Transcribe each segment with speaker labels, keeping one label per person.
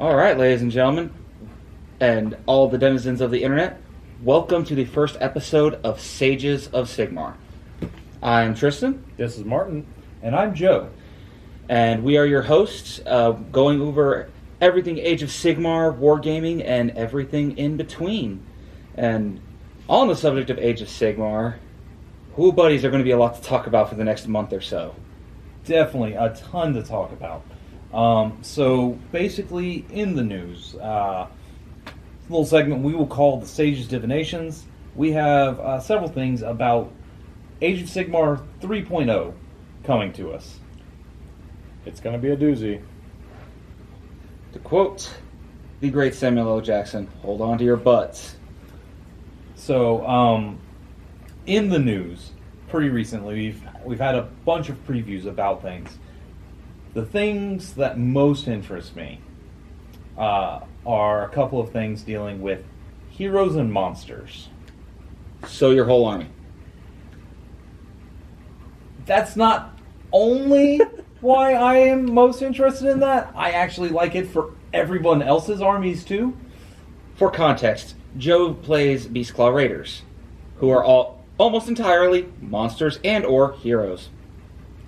Speaker 1: All right, ladies and gentlemen, and all the denizens of the internet, welcome to the first episode of Sages of Sigmar. I'm Tristan.
Speaker 2: This is Martin.
Speaker 3: And I'm Joe.
Speaker 1: And we are your hosts, going over everything Age of Sigmar, wargaming, and everything in between. And on the subject of Age of Sigmar, Who Buddies are going to be a lot to talk about for the next month or so.
Speaker 3: Definitely a ton to talk about. So basically, in the news, a little segment we will call the Sages Divinations. We have several things about Age of Sigmar 3.0 coming to us.
Speaker 2: It's going to be a doozy.
Speaker 1: To quote the great Samuel L. Jackson, hold on to your butts.
Speaker 3: So, in the news, pretty recently, we've had a bunch of previews about things. The things that most interest me are a couple of things dealing with heroes and monsters.
Speaker 1: So your whole army.
Speaker 3: That's not only why I am most interested in that. I actually like it for everyone else's armies too.
Speaker 1: For context, Joe plays Beastclaw Raiders, who are all almost entirely monsters and or heroes.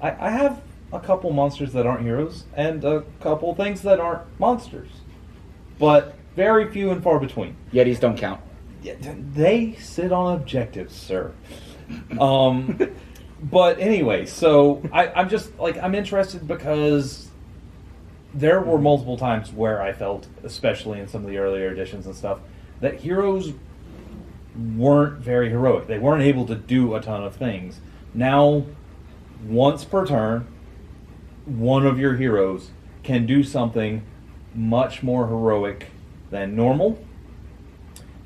Speaker 3: I have a couple monsters that aren't heroes, and a couple things that aren't monsters. But very few and far between.
Speaker 1: Yetis don't count.
Speaker 3: Yeah, they sit on objectives, sir. But anyway, so I'm interested because there were multiple times where I felt, especially in some of the earlier editions and stuff, that heroes weren't very heroic. They weren't able to do a ton of things. Now, once per turn, one of your heroes can do something much more heroic than normal,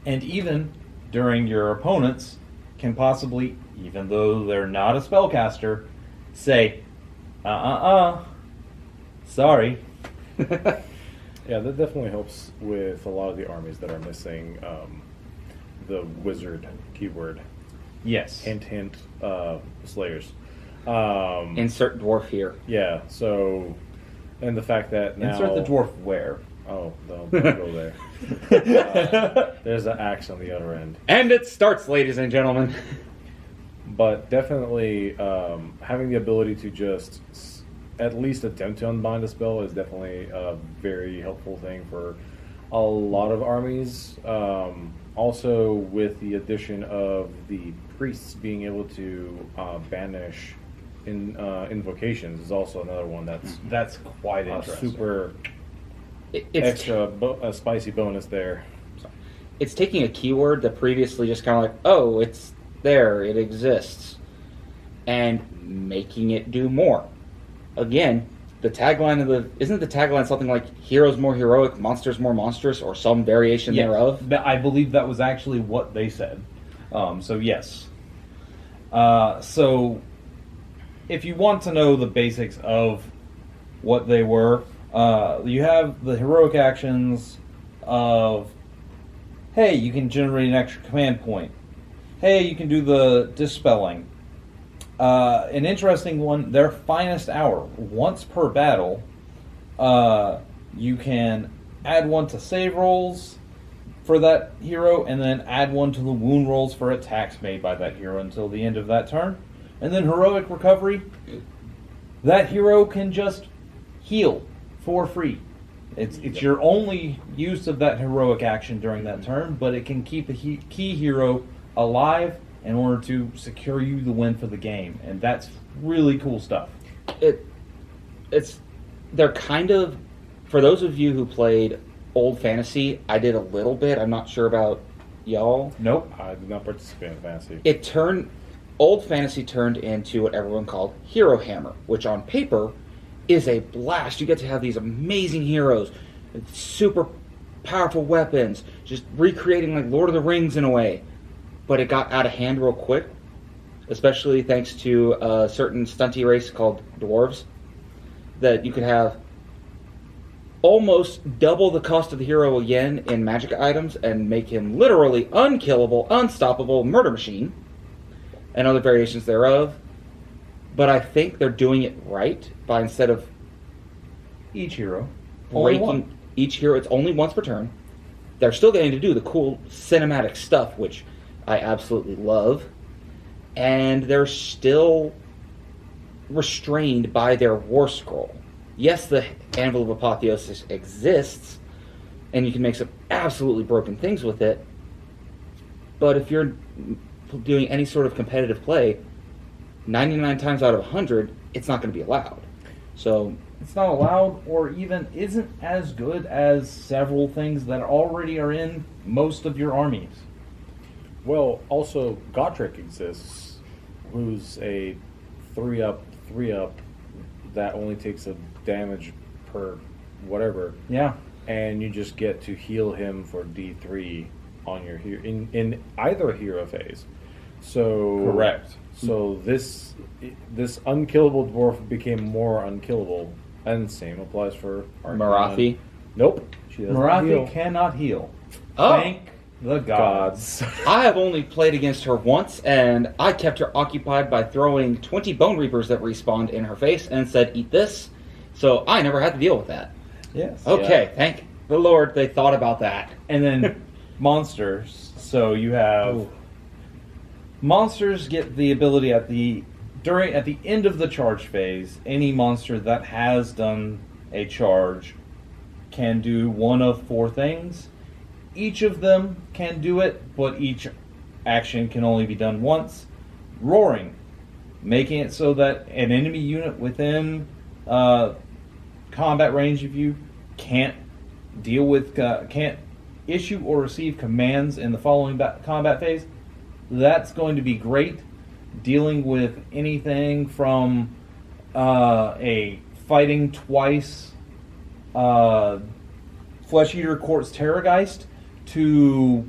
Speaker 3: and even during your opponents can possibly, even though they're not a spellcaster, say, sorry.
Speaker 2: Yeah, that definitely helps with a lot of the armies that are missing the wizard keyword.
Speaker 3: Yes.
Speaker 2: Hint, hint, slayers.
Speaker 1: Insert dwarf here.
Speaker 2: Yeah, so, and the fact that now...
Speaker 3: Insert the dwarf where?
Speaker 2: Oh, don't go there. There's an axe on the other end.
Speaker 1: And it starts, ladies and gentlemen.
Speaker 2: But definitely having the ability to just at least attempt to unbind a spell is definitely a very helpful thing for a lot of armies. Also, with the addition of the priests being able to banish invocations is also another one
Speaker 3: That's quite interesting.
Speaker 2: super
Speaker 1: It's
Speaker 2: a spicy bonus there.
Speaker 1: It's taking a keyword that previously just kind of like, oh, it's there, it exists, and making it do more. Again, the tagline isn't the tagline something like heroes more heroic, monsters more monstrous, or some variation thereof?
Speaker 3: I believe that was actually what they said. So yes. So if you want to know the basics of what they were, you have the heroic actions of, hey, you can generate an extra command point. Hey, you can do the dispelling. An interesting one, their finest hour. Once per battle, you can add one to save rolls for that hero, and then add one to the wound rolls for attacks made by that hero until the end of that turn. And then heroic recovery, that hero can just heal for free. It's your only use of that heroic action during that turn, but it can keep a key hero alive in order to secure you the win for the game, and that's really cool stuff.
Speaker 1: They're kind of, for those of you who played Old Fantasy, I did a little bit. I'm not sure about y'all.
Speaker 3: Nope.
Speaker 2: I did not participate in fantasy.
Speaker 1: Old Fantasy turned into what everyone called Hero Hammer, which on paper is a blast. You get to have these amazing heroes, super powerful weapons, just recreating like Lord of the Rings in a way. But it got out of hand real quick, especially thanks to a certain stunty race called dwarves, that you could have almost double the cost of the hero again in magic items and make him literally unkillable, unstoppable murder machine, and other variations thereof. But I think they're doing it right by, instead of
Speaker 3: each hero, only
Speaker 1: breaking,
Speaker 3: one.
Speaker 1: each hero, it's only once per turn. They're still getting to do the cool cinematic stuff, which I absolutely love. And they're still restrained by their war scroll. Yes, the Anvil of Apotheosis exists, and you can make some absolutely broken things with it. But if you're doing any sort of competitive play, 99 times out of 100, it's not going to be allowed. So
Speaker 3: it's not allowed, or even isn't as good as several things that already are in most of your armies.
Speaker 2: Well, also, Gotrek exists, who's a 3-up that only takes a damage per whatever.
Speaker 3: Yeah.
Speaker 2: And you just get to heal him for D3 on your in either hero phase. So
Speaker 3: correct.
Speaker 2: So this unkillable dwarf became more unkillable, and same applies for
Speaker 1: Marathi.
Speaker 2: Nope, she doesn't
Speaker 3: Marathi
Speaker 2: heal.
Speaker 3: cannot heal.
Speaker 1: Oh.
Speaker 3: Thank the gods.
Speaker 1: I have only played against her once, and I kept her occupied by throwing 20 Bone Reapers that respawned in her face and said, "Eat this." So I never had to deal with that.
Speaker 3: Yes.
Speaker 1: Okay, thank the Lord they thought about that.
Speaker 3: And then monsters. So you have
Speaker 1: Ooh.
Speaker 3: monsters get the ability at the end of the charge phase. Any monster that has done a charge can do one of 4 things. Each of them can do it, but each action can only be done once. Roaring, making it so that an enemy unit within combat range of you can't deal with can't issue or receive commands in the following combat phase. That's going to be great dealing with anything from a fighting twice Flesh Eater Quartz Terrorgeist to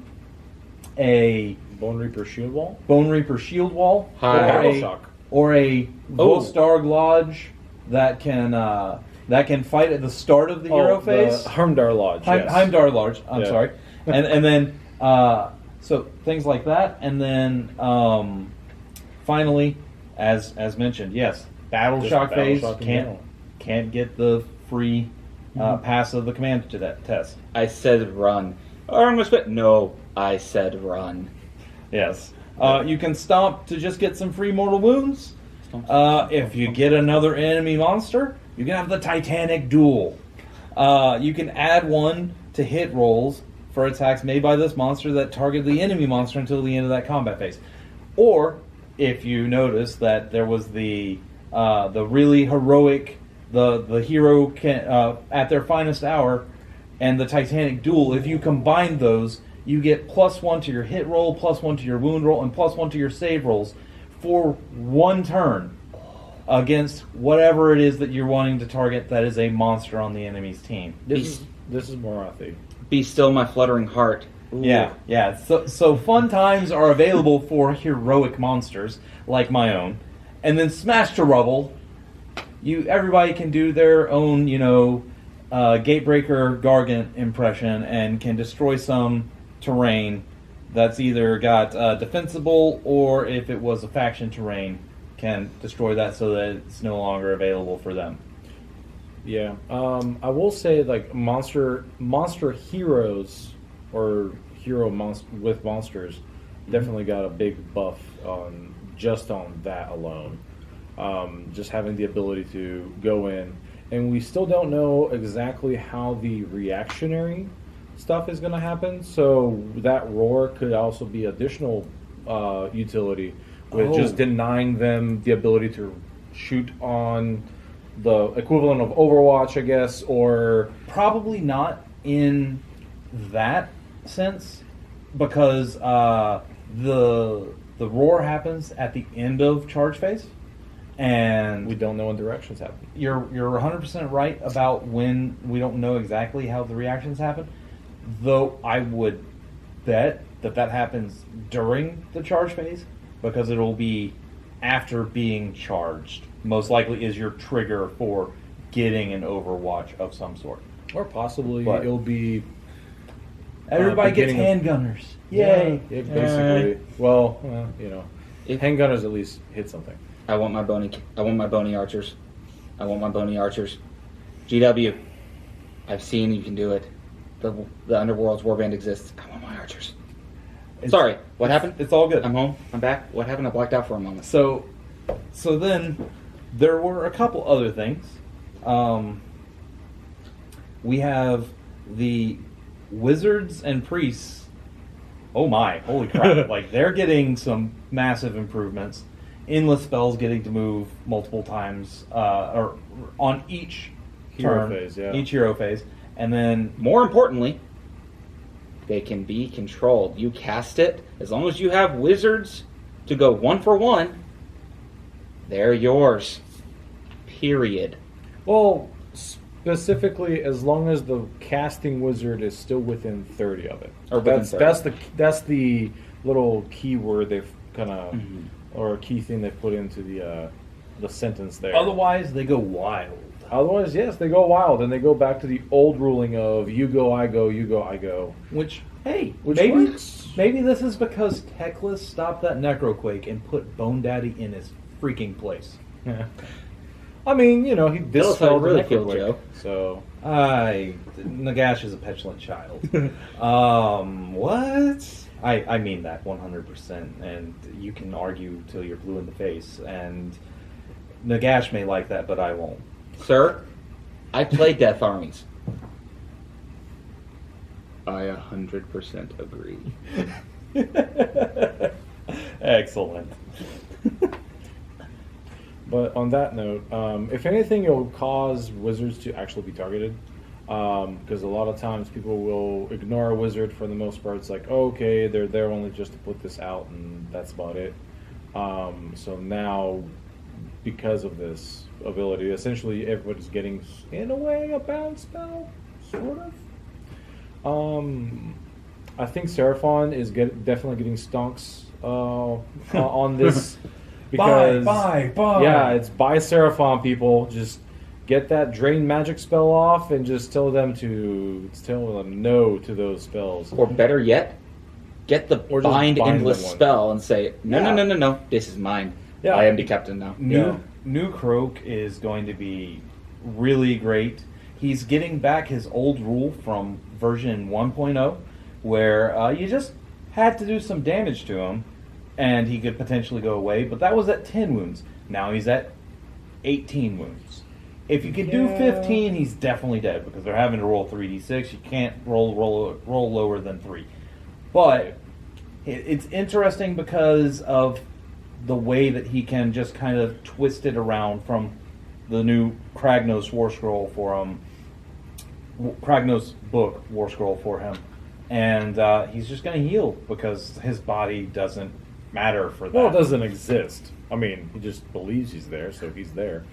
Speaker 3: a
Speaker 2: Bone Reaper Shield Wall.
Speaker 3: Bone Reaper Shield Wall,
Speaker 1: Hi.
Speaker 3: or a
Speaker 1: Oh.
Speaker 3: Volstarg Lodge that can fight at the start of the hero phase.
Speaker 2: The Heimdar Lodge. Yes.
Speaker 3: Heimdar Lodge. I'm
Speaker 2: Yeah.
Speaker 3: sorry, and then so things like that, and then finally, as mentioned, yes, Battle
Speaker 2: Just
Speaker 3: Shock
Speaker 2: Battle
Speaker 3: phase
Speaker 2: Shock in
Speaker 3: can't
Speaker 2: general.
Speaker 3: can't get the free pass of the command to that test.
Speaker 1: I said run. Or I'm gonna spit. No, I said run.
Speaker 3: Yes. You can stomp to just get some free mortal wounds. If you get another enemy monster, you can have the Titanic Duel. You can add one to hit rolls for attacks made by this monster that target the enemy monster until the end of that combat phase. Or, if you notice that there was the really heroic, the hero can, at their finest hour, and the Titanic Duel, if you combine those, you get +1 to your hit roll, +1 to your wound roll, and +1 to your save rolls for one turn against whatever it is that you're wanting to target that is a monster on the enemy's team.
Speaker 2: This is Marathi.
Speaker 1: Be still my fluttering heart. Ooh.
Speaker 3: Yeah. So fun times are available for heroic monsters like my own, and then Smash to Rubble. Everybody can do their own, Gatebreaker Gargant impression and can destroy some terrain that's either got defensible, or if it was a faction terrain, can destroy that so that it's no longer available for them.
Speaker 2: Yeah, I will say like monster heroes or with monsters definitely got a big buff on that alone. Just having the ability to go in, and we still don't know exactly how the reactionary stuff is going to happen. So that roar could also be additional utility with just denying them the ability to shoot on the equivalent of Overwatch, I guess, or
Speaker 3: Probably not in that sense, because the roar happens at the end of charge phase, and
Speaker 2: we don't know when directions happen.
Speaker 3: You're 100% right about when we don't know exactly how the reactions happen, though I would bet that happens during the charge phase, because it'll be after being charged. Most likely is your trigger for getting an Overwatch of some sort.
Speaker 2: Or possibly
Speaker 3: But-
Speaker 2: it'll be
Speaker 3: Everybody gets
Speaker 2: beginning
Speaker 3: handgunners. Yay!
Speaker 2: Yeah, basically. Well,
Speaker 1: If-
Speaker 2: handgunners at least hit something.
Speaker 1: I want my bony archers. I want my bony archers. GW. I've seen you can do it. The Underworld's warband exists. I want my archers.
Speaker 3: It's-
Speaker 1: Sorry, what happened?
Speaker 3: It's all good.
Speaker 1: I'm home. I'm back. What happened? I blacked out for a moment.
Speaker 3: So then there were a couple other things. We have the wizards and priests. Oh my, holy crap. Like, they're getting some massive improvements. Endless spells getting to move multiple times, or on each
Speaker 2: Hero
Speaker 3: turn,
Speaker 2: phase, yeah.
Speaker 3: each hero phase. And then,
Speaker 1: More importantly, they can be controlled. You cast it, as long as you have wizards to go 1-for-1, they're yours. Period.
Speaker 2: Well, specifically, as long as the casting wizard is still within 30 of it.
Speaker 1: Or within
Speaker 2: That's the little keyword they've kind of, or a key thing they put into the sentence there.
Speaker 3: otherwise, they go wild.
Speaker 2: Otherwise, yes, they go wild, and they go back to the old ruling of you go, I go, you go, I go.
Speaker 3: Which, hey,
Speaker 2: Which
Speaker 3: maybe
Speaker 2: works.
Speaker 3: maybe this is because Teclis stopped that Necroquake and put Bone Daddy in his freaking place.
Speaker 2: Yeah. I mean, you know, he
Speaker 1: Tell us how
Speaker 2: dispelled
Speaker 1: you really
Speaker 2: the
Speaker 1: feel,
Speaker 2: Necroquake,
Speaker 1: Joe.
Speaker 2: So
Speaker 3: Nagash is a petulant child. What? I mean that 100%, and you can argue till you're blue in the face, and Nagash may like that, but I won't.
Speaker 1: Sir, I play Death Armies. I 100% agree.
Speaker 3: Excellent.
Speaker 2: But on that note, if anything, it'll cause wizards to actually be targeted. Because a lot of times people will ignore a wizard for the most part. It's like, oh, okay, they're there only just to put this out, and that's about it. So now, because of this ability, essentially everybody's getting, in a way, a bound spell, sort of. I think Seraphon is definitely getting stonks on this. Because,
Speaker 3: Bye.
Speaker 2: yeah, it's buy Seraphon, people. Just get that drain magic spell off and just tell them no to those spells.
Speaker 1: Or better yet, get the
Speaker 2: Or just
Speaker 1: bind
Speaker 2: bind
Speaker 1: endless
Speaker 2: them one.
Speaker 1: spell and say, no,
Speaker 2: Yeah.
Speaker 1: no, this is mine.
Speaker 2: Yeah.
Speaker 1: I am the captain now.
Speaker 3: New Croak is going to be really great. He's getting back his old rule from version 1.0, where you just had to do some damage to him, and he could potentially go away. But that was at 10 wounds. Now he's at 18 wounds. If you could do 15, he's definitely dead, because they're having to roll 3d6. You can't roll lower than 3. But it's interesting because of the way that he can just kind of twist it around from the new Kragnos War Scroll for him, Kragnos book War Scroll for him, and he's just going to heal because his body doesn't matter for that.
Speaker 2: Well, it doesn't exist. I mean, he just believes he's there, so he's there.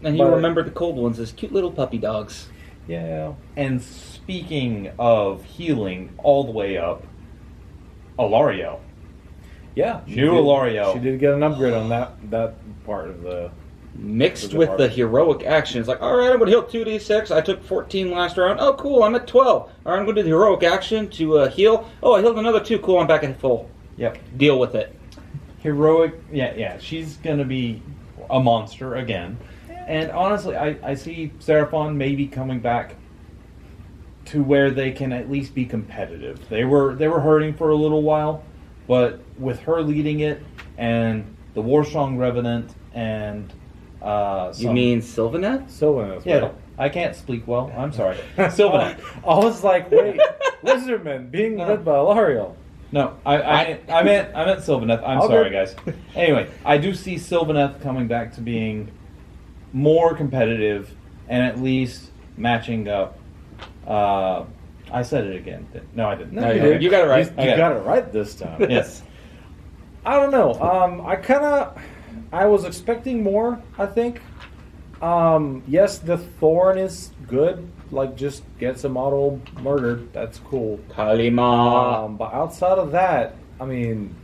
Speaker 1: And you
Speaker 2: But-
Speaker 1: remember the cold ones as cute little puppy dogs.
Speaker 2: Yeah.
Speaker 3: And speaking of healing all the way up, Alario.
Speaker 2: Yeah.
Speaker 3: New Alario.
Speaker 2: She did get an upgrade on that part of the...
Speaker 1: Mixed
Speaker 2: For the
Speaker 1: with the
Speaker 2: heart.
Speaker 1: heroic action. It's like, alright, I'm going to heal 2d6. I took 14 last round. Oh, cool, I'm at 12. Alright, I'm going to do the heroic action to heal. Oh, I healed another 2. Cool, I'm back at full.
Speaker 3: Yep.
Speaker 1: Deal with it.
Speaker 3: Heroic, yeah, she's gonna be a monster again. And honestly, I see Seraphon maybe coming back to where they can at least be competitive. They were hurting for a little while, but with her leading it and the Warstrong Revenant and
Speaker 1: You mean Sylvaneth?
Speaker 2: Sylvaneth.
Speaker 3: yeah,
Speaker 2: right?
Speaker 3: I can't speak well. I'm sorry, Sylvaneth.
Speaker 2: I was like, wait, Wizardman being led by Alario.
Speaker 3: No, I meant Sylvaneth. I'm
Speaker 2: All
Speaker 3: sorry,
Speaker 2: good.
Speaker 3: guys. Anyway, I do see Sylvaneth coming back to being more competitive and at least matching up. I said it again. No, I didn't.
Speaker 1: No, you got it right.
Speaker 2: You got it right this time.
Speaker 3: Yes.
Speaker 2: I don't know. I was expecting more, I think. Yes, the Thorn is good. Like, just gets a model murdered. That's cool.
Speaker 1: Kalima.
Speaker 2: But outside of that, I mean,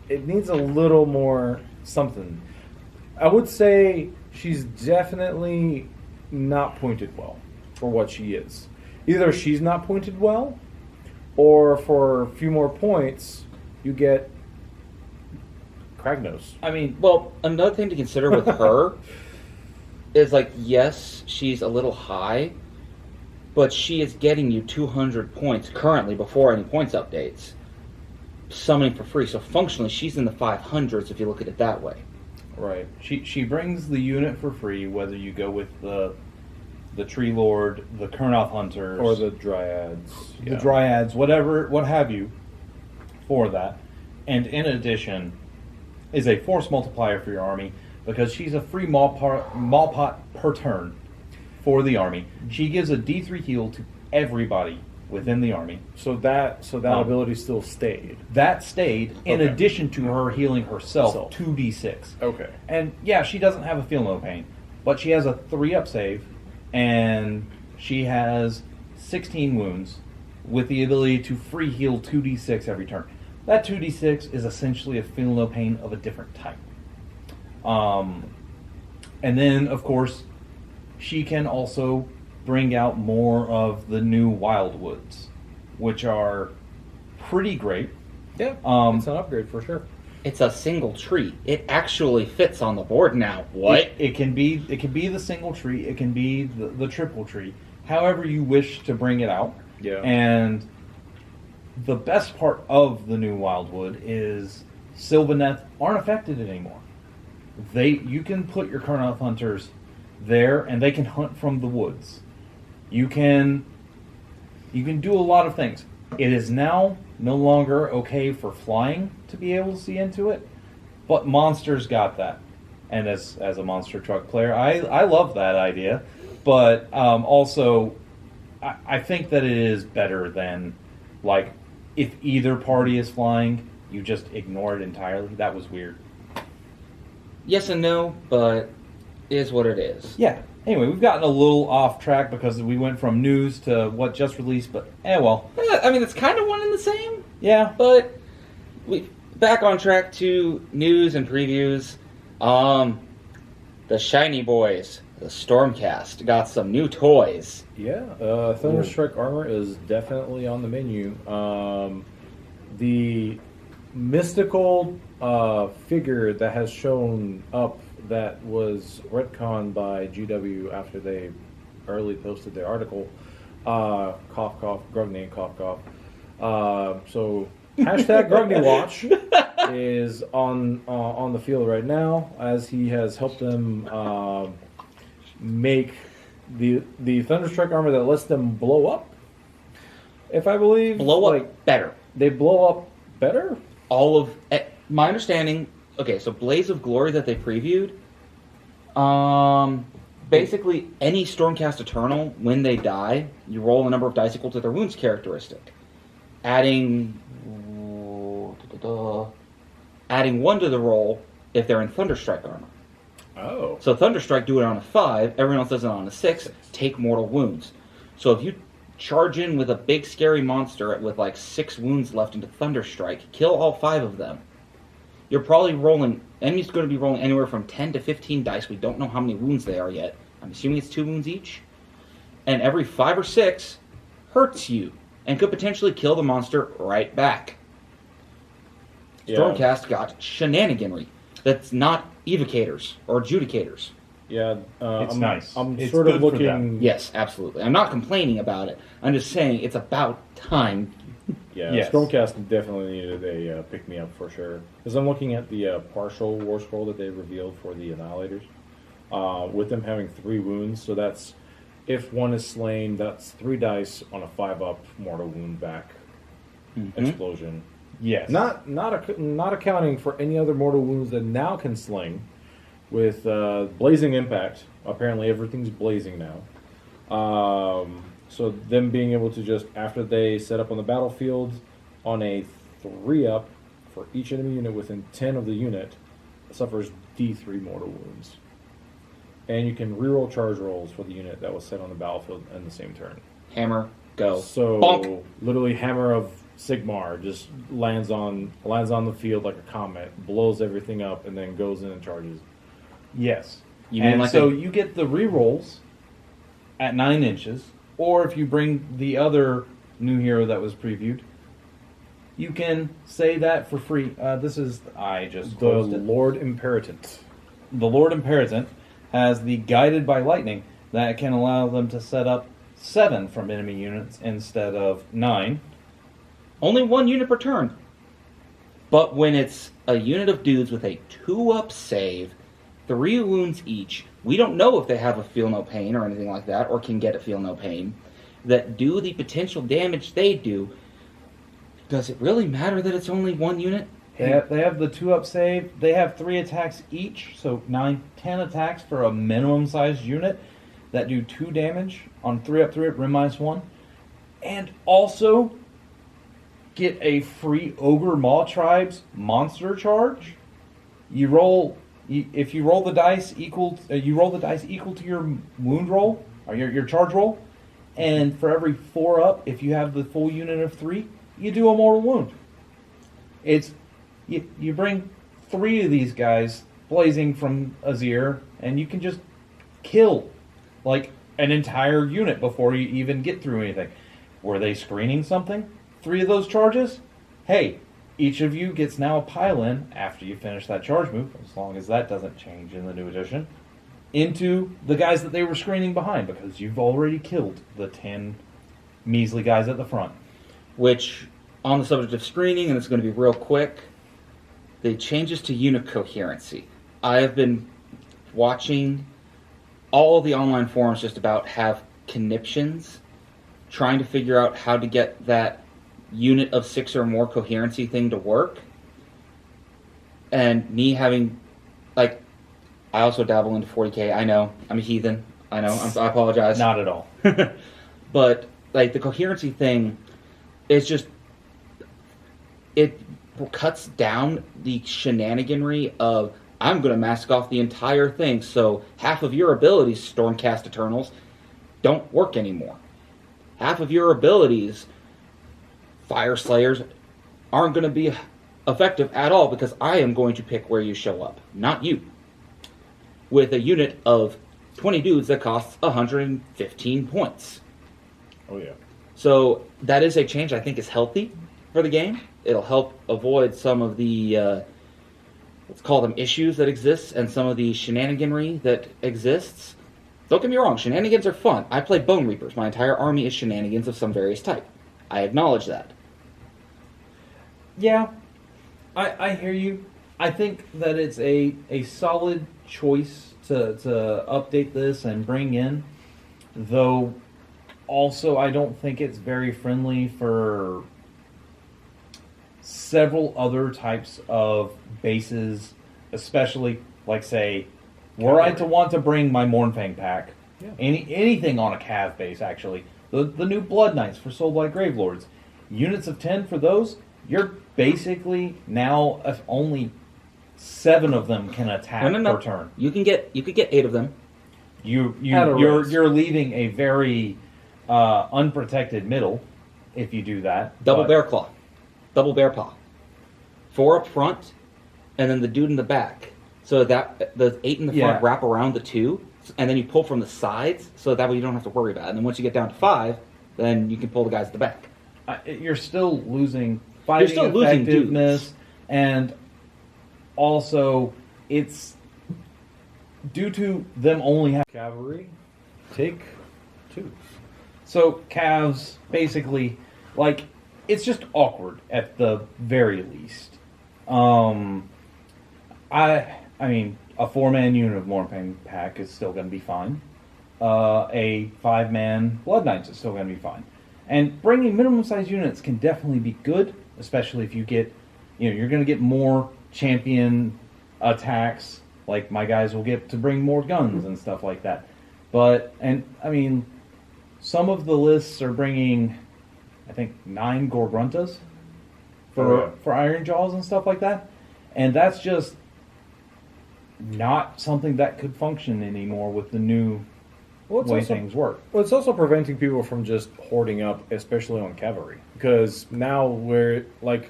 Speaker 2: it needs a little more something. I would say she's definitely not pointed well for what she is. Either she's not pointed well, or for a few more points, you get Kragnos.
Speaker 3: I mean,
Speaker 1: Well, another thing to consider with her is like, yes, she's a little high, but she is getting you 200 points currently before any points updates, summoning for free. So functionally, she's in the 500s if you look at it that way.
Speaker 2: Right.
Speaker 3: She brings the unit for free, whether you go with the Tree Lord, the Kurnoth Hunters,
Speaker 2: Or the Dryads.
Speaker 3: the Dryads, whatever, what have you, for that. And in addition, is a force multiplier for your army, because she's a free maul pot per turn for the army. She gives a D3 heal to everybody within the army.
Speaker 2: So that ability still stayed.
Speaker 3: That stayed in
Speaker 2: Okay.
Speaker 3: addition to her healing herself 2d6.
Speaker 2: Okay.
Speaker 3: And yeah, she doesn't have a feel no pain, but she has a 3-up save, and she has 16 wounds with the ability to free heal 2d6 every turn. That 2d6 is essentially a feel no pain of a different type. And then, of course, she can also bring out more of the new Wildwoods, which are pretty great.
Speaker 2: Yeah. It's an upgrade for sure.
Speaker 1: It's a single tree. It actually fits on the board now. What?
Speaker 3: It can be the single tree. It can be the triple tree. However you wish to bring it out.
Speaker 2: Yeah.
Speaker 3: And the best part of the new Wildwood is Sylvaneth aren't affected anymore. You can put your Kurnoth Hunters there, and they can hunt from the woods. You can do a lot of things. It is now no longer okay for flying to be able to see into it, but monsters got that. And as a monster truck player, I love that idea. But also, I think that it is better than, like, if either party is flying, you just ignore it entirely. That was weird.
Speaker 1: Yes and no, but it is what it is.
Speaker 3: Yeah. Anyway, we've gotten a little off track because we went from news to what just released, but well.
Speaker 1: I mean, it's kind of one and the same,
Speaker 3: Yeah.
Speaker 1: but we back on track to news and previews. The Shiny Boys, the Stormcast, got some new toys.
Speaker 2: Yeah, Thunderstrike armor is definitely on the menu. The mystical figure that has shown up that was retconned by GW after they early posted their article. Cough, cough, Grugny, cough, cough. So hashtag Grugny Watch is on the field right now, as he has helped them make the Thunderstrike armor that lets them blow up. If I believe,
Speaker 1: Blow up better.
Speaker 2: They blow up better.
Speaker 1: All of my understanding. Okay, so Blaze of Glory that they previewed. Basically, any Stormcast Eternal, when they die, you roll a number of dice equal to their wounds characteristic, adding 1 to the roll if they're in Thunderstrike armor.
Speaker 2: Oh.
Speaker 1: So Thunderstrike, do it on a 5. Everyone else does it on a 6. Take mortal wounds. So if you charge in with a big scary monster with like 6 wounds left into Thunderstrike, kill all 5 of them. You're probably rolling. Enemy's going to be rolling anywhere from 10 to 15 dice. We don't know how many wounds they are yet. I'm assuming it's 2 wounds each. And every 5 or 6 hurts you and could potentially kill the monster right back.
Speaker 2: Yeah.
Speaker 1: Stormcast got shenaniganry. That's not evocators or adjudicators.
Speaker 2: Yeah,
Speaker 3: It's
Speaker 2: I'm,
Speaker 3: nice.
Speaker 2: I'm
Speaker 3: It's
Speaker 2: sort of
Speaker 3: good for them.
Speaker 2: looking.
Speaker 1: Yes, absolutely. I'm not complaining about it. I'm just saying it's about time.
Speaker 2: Yeah,
Speaker 3: Yes.
Speaker 2: Stormcast definitely needed a pick me up for sure. Because I'm looking at the partial war scroll that they revealed for the Annihilators, with them having 3 wounds. So that's, if one is slain, that's 3 dice on a 5-up mortal wound back explosion.
Speaker 3: Yes.
Speaker 2: Not accounting for any other mortal wounds that now can sling, with blazing impact. Apparently everything's blazing now. So them being able to just, after they set up on the battlefield, on a 3-up for each enemy unit within 10 of the unit, suffers D3 mortal wounds. And you can reroll charge rolls for the unit that was set on the battlefield in the same turn.
Speaker 1: Hammer, go.
Speaker 2: So
Speaker 1: Bonk.
Speaker 2: literally, Hammer of Sigmar just lands on the field like a comet, blows everything up, and then goes in and charges.
Speaker 3: Yes.
Speaker 1: You mean
Speaker 3: And
Speaker 1: like
Speaker 3: so
Speaker 1: a-
Speaker 3: you get the rerolls at 9 inches, or if you bring the other new hero that was previewed, you can say that for free. I just
Speaker 2: The
Speaker 3: closed it.
Speaker 2: Lord Imperatant.
Speaker 3: The Lord Imperatant has the Guided by Lightning that can allow them to set up 7 from enemy units instead of 9.
Speaker 1: Only 1 unit per turn. But when it's a unit of dudes with a 2-up save, 3 wounds each, we don't know if they have a Feel No Pain or anything like that, or can get a Feel No Pain, that do the potential damage they do. Does it really matter that it's only 1 unit?
Speaker 3: They have the 2-up save. They have 3 attacks each, so 9, 10 attacks for a minimum sized unit that do 2 damage on 3-up, 3-up, Rim -1. And also get a free Ogre Maw Tribes monster charge. If you roll the dice equal to your wound roll, or your charge roll, and for every 4-up, if you have the full unit of 3, you do a mortal wound. You bring 3 of these guys blazing from Azir, and you can just kill like an entire unit before you even get through anything. Were they screening something? 3 of those charges? Hey, each of you gets now a pile-in after you finish that charge move, as long as that doesn't change in the new edition, into the guys that they were screening behind, because you've already killed the 10 measly guys at the front.
Speaker 1: Which, on the subject of screening, and it's going to be real quick, the changes to unit coherency. I have been watching all the online forums just about have conniptions, trying to figure out how to get that unit of 6 or more coherency thing to work. And me having, like, I also dabble into 40k. I know, I'm a heathen. I know, I apologize.
Speaker 3: Not at all.
Speaker 1: But, like, the coherency thing is just, it cuts down the shenaniganry of, I'm going to mask off the entire thing, so half of your abilities, Stormcast Eternals, don't work anymore. Half of your abilities, Fire Slayers, aren't going to be effective at all because I am going to pick where you show up, not you. With a unit of 20 dudes that costs 115 points.
Speaker 2: Oh, yeah.
Speaker 1: So that is a change I think is healthy for the game. It'll help avoid some of the, let's call them issues that exist and some of the shenaniganry that exists. Don't get me wrong, shenanigans are fun. I play Bone Reapers. My entire army is shenanigans of some various type. I acknowledge that.
Speaker 3: Yeah, I hear you. I think that it's a solid choice to update this and bring in, though also I don't think it's very friendly for several other types of bases, especially, like, say, were I to want to bring my Mournfang pack, anything on a Cav base, actually, the new Blood Knights for Soulblight Gravelords, units of 10 for those, you're basically now, if only 7 of them can attack per turn.
Speaker 1: You could get 8 of them.
Speaker 3: You're leaving a very unprotected middle if you do that.
Speaker 1: Double Bear Claw. Double Bear Paw. 4 up front, and then the dude in the back. So that the 8 in the front wrap around the 2, and then you pull from the sides, so that way you don't have to worry about it. And then once you get down to 5, then you can pull the guys at the back.
Speaker 3: You're still losing fighting effectiveness, and also it's due to them only having
Speaker 2: Cavalry, take 2.
Speaker 3: So Cavs basically, like, it's just awkward at the very least. I mean, a 4-man unit of Mournfang pack is still going to be fine. A 5-man Blood Knights is still going to be fine. And bringing minimum size units can definitely be good, especially if you get, you're going to get more champion attacks. Like, my guys will get to bring more guns and stuff like that. But, and I mean, some of the lists are bringing, I think, 9 Gorgruntas for Iron Jaws and stuff like that. And that's just not something that could function anymore with the new way things work.
Speaker 2: Well, it's also preventing people from just hoarding up, especially on cavalry. Because now we're, like,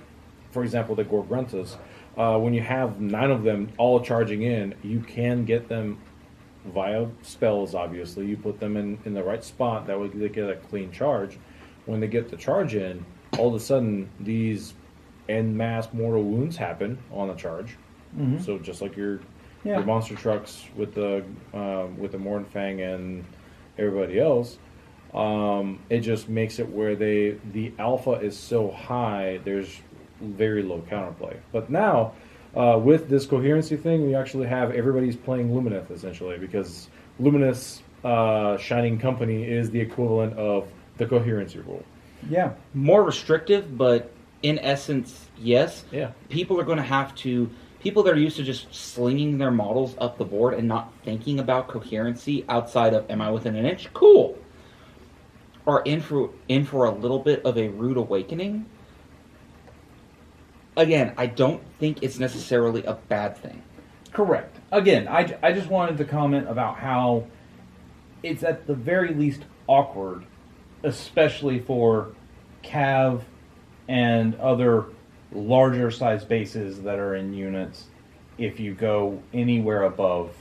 Speaker 2: for example, the Gorgruntas, when you have 9 of them all charging in, you can get them via spells, obviously. You put them in the right spot, that way they get a clean charge. When they get the charge in, all of a sudden, these en masse mortal wounds happen on the charge. Mm-hmm. So just like your
Speaker 3: Yeah.
Speaker 2: your monster trucks with the Mornfang and everybody else. It just makes it where the alpha is so high, there's very low counterplay. But now, with this coherency thing, we actually have everybody's playing Lumineth essentially, because Lumineth's Shining Company is the equivalent of the coherency rule.
Speaker 3: Yeah.
Speaker 1: More restrictive, but in essence, yes.
Speaker 2: Yeah.
Speaker 1: People are going to have to. People that are used to just slinging their models up the board and not thinking about coherency outside of, am I within an inch? Cool. Are in for a little bit of a rude awakening. Again, I don't think it's necessarily a bad thing.
Speaker 3: Correct. Again, I just wanted to comment about how it's at the very least awkward, especially for Cav and other larger size bases that are in units, if you go anywhere above.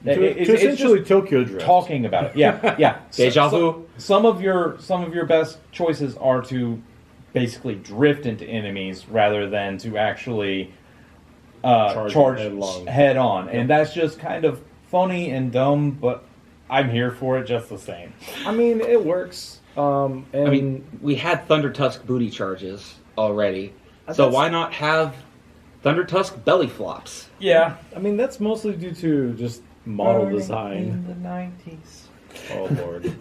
Speaker 2: To essentially Tokyo Drift.
Speaker 3: Talking about it. Yeah, yeah.
Speaker 1: Deja vu.
Speaker 3: Some of your best choices are to basically drift into enemies rather than to actually charge head on. And that's just kind of funny and dumb, but I'm here for it just the same.
Speaker 2: I mean, it works. And
Speaker 1: I mean, we had Thunder Tusk booty charges already, so why not have Thunder Tusk belly flops?
Speaker 3: Yeah.
Speaker 2: I mean, that's mostly due to just model design.
Speaker 3: In the 90s.
Speaker 2: Oh Lord.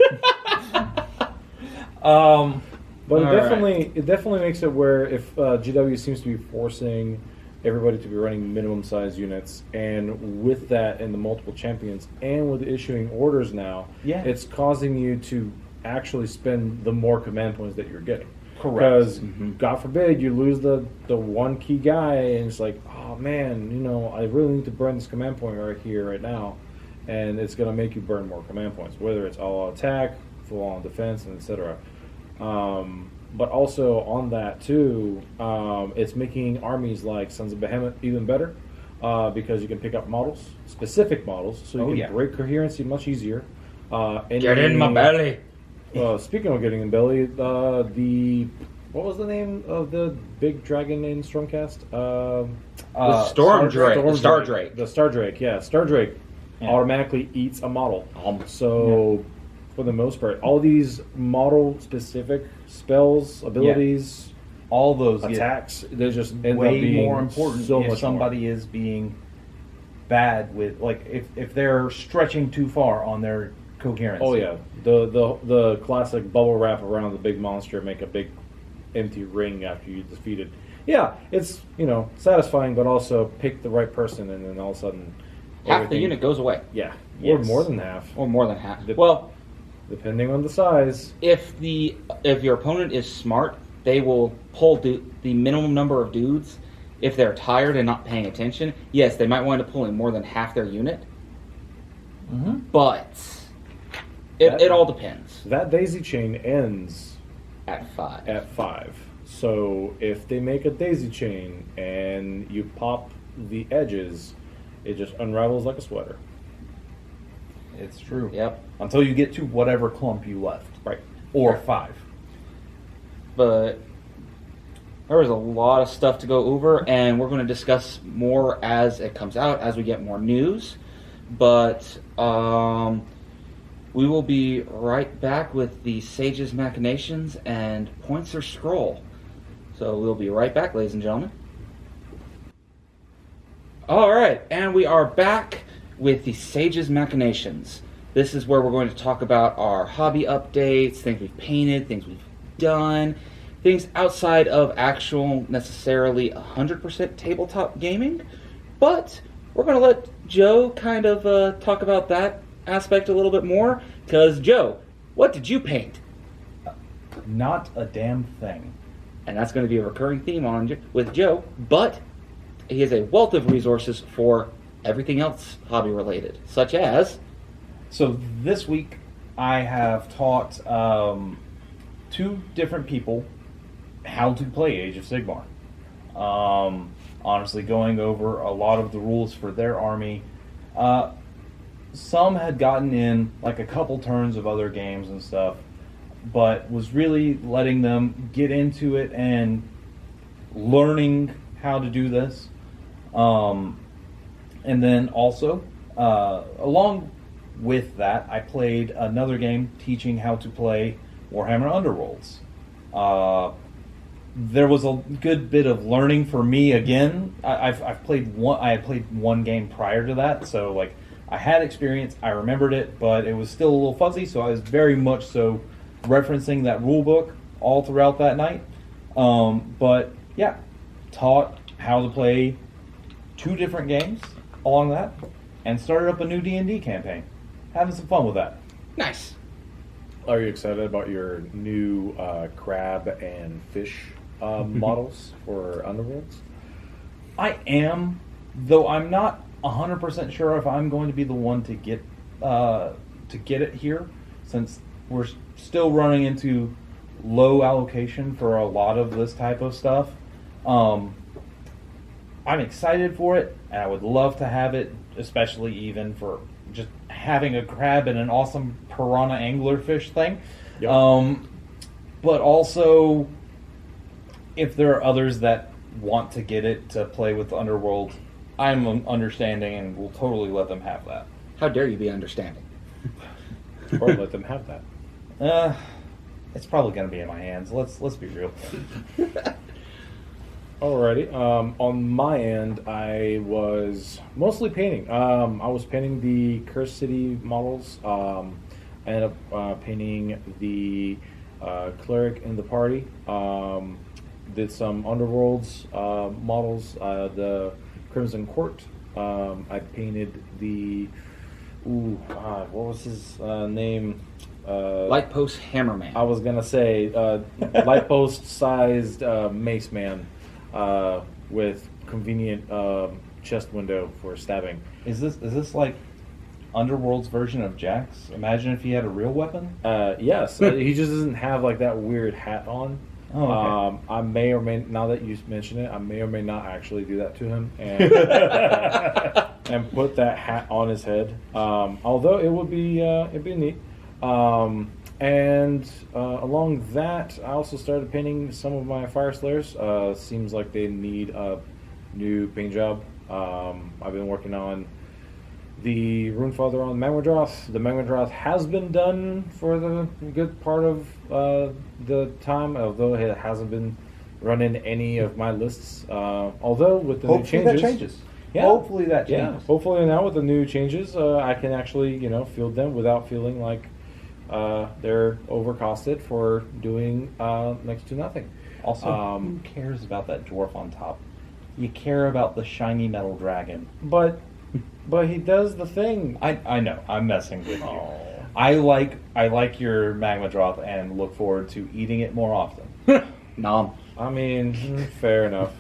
Speaker 2: But it definitely makes it where if GW seems to be forcing everybody to be running minimum size units, and with that and the multiple champions and with issuing orders now, it's causing you to actually spend the more command points that you're getting.
Speaker 3: Correct.
Speaker 2: Because God forbid you lose the one key guy and it's like, oh man, I really need to burn this command point right here, right now, and it's going to make you burn more command points, whether it's all attack, full on defense, and etc. But also on that too, it's making armies like Sons of Behemoth even better, because you can pick up models, specific models, so you can break coherency much easier.
Speaker 1: Get in my belly.
Speaker 2: Speaking of getting in belly, what was the name of the big dragon in Stormcast?
Speaker 1: Star Drake.
Speaker 2: The Star Drake, yeah. Star Drake automatically eats a model. For the most part, all these model-specific spells, abilities,
Speaker 3: all those
Speaker 2: attacks, they're just end up
Speaker 3: way
Speaker 2: being
Speaker 3: more important
Speaker 2: so
Speaker 3: if
Speaker 2: much
Speaker 3: somebody is being bad with, like, if they're stretching too far on their coherency.
Speaker 2: Oh yeah, the classic bubble wrap around the big monster, make a big empty ring after you defeat it. Yeah, it's satisfying, but also pick the right person, and then all of a sudden
Speaker 1: half the unit goes away.
Speaker 2: Yeah, or more than half.
Speaker 1: Or more than half. Well,
Speaker 2: depending on the size.
Speaker 1: If your opponent is smart, they will pull the minimum number of dudes. If they're tired and not paying attention, yes, they might wind up pulling more than half their unit. But it all depends.
Speaker 2: That daisy chain ends
Speaker 1: at 5.
Speaker 2: At 5. So if they make a daisy chain and you pop the edges, it just unravels like a sweater.
Speaker 3: It's true.
Speaker 1: Yep.
Speaker 3: Until you get to whatever clump you left.
Speaker 1: Right.
Speaker 3: Or 5.
Speaker 1: But there was a lot of stuff to go over, and we're going to discuss more as it comes out, as we get more news. But we will be right back with the Sages Machinations and Points Scroll. So we'll be right back, ladies and gentlemen. All right, and we are back with the Sages Machinations. This is where we're going to talk about our hobby updates, things we've painted, things we've done, things outside of actual necessarily 100% tabletop gaming. But we're going to let Joe kind of talk about that aspect a little bit more. Because, Joe, what did you paint?
Speaker 3: Not a damn thing.
Speaker 1: And that's going to be a recurring theme with Joe. But he has a wealth of resources for everything else hobby related, such as...
Speaker 3: So this week I have taught 2 different people how to play Age of Sigmar. Honestly, going over a lot of the rules for their army. Some had gotten in like a couple turns of other games and stuff, but was really letting them get into it and learning how to do this. And then also, along with that, I played another game teaching how to play Warhammer Underworlds. There was a good bit of learning for me again. I've played one. I had played one game prior to that, so like I had experience. I remembered it, but it was still a little fuzzy. So I was very much so referencing that rule book all throughout that night. But yeah, taught how to play 2 different games along that, and started up a new D&D campaign. Having some fun with that.
Speaker 1: Nice.
Speaker 2: Are you excited about your new crab and fish models for Underworlds?
Speaker 3: I am, though I'm not 100% sure if I'm going to be the one to get it here, since we're still running into low allocation for a lot of this type of stuff. I'm excited for it, and I would love to have it, especially even for just having a crab and an awesome piranha anglerfish thing.
Speaker 2: Yep.
Speaker 3: But also, if there are others that want to get it to play with the Underworld, I'm understanding and will totally let them have that.
Speaker 1: How dare you be understanding?
Speaker 2: Or let them have that.
Speaker 3: It's probably going to be in my hands. Let's be real.
Speaker 2: Alrighty. On my end, I was mostly painting. I was painting the Cursed City models. I ended up painting the cleric in the party. Did some Underworlds models. The Crimson Court. I painted the. What was his name?
Speaker 1: Light Post Hammerman.
Speaker 2: I was gonna say light post sized mace man with convenient chest window for stabbing.
Speaker 3: Is this like Underworld's version of Jax? Imagine if he had a real weapon.
Speaker 2: Yes, he just doesn't have like that weird hat on.
Speaker 3: Oh, okay.
Speaker 2: I may or may, now that you mention it, I may or may not actually do that to him and and put that hat on his head. Although it would be it'd be neat. And along that, I also started painting some of my Fire Slayers. Seems like they need a new paint job. I've been working on the Runefather on Magmadroth. The Magmadroth has been done for the good part of the time, although it hasn't been running any of my lists. Although with the
Speaker 3: Hopefully
Speaker 2: new changes,
Speaker 3: that changes.
Speaker 2: Yeah.
Speaker 3: Hopefully that
Speaker 2: Yeah,
Speaker 3: changes.
Speaker 2: hopefully now with the new changes, I can actually field them without feeling like they're overcosted for doing next to nothing.
Speaker 3: Also, who cares about that dwarf on top? You care about the shiny metal dragon.
Speaker 2: But he does the thing.
Speaker 3: I know. I'm messing with you.
Speaker 2: Oh.
Speaker 3: I like your Magmadroth and look forward to eating it more often.
Speaker 1: Nom.
Speaker 2: I mean, fair enough.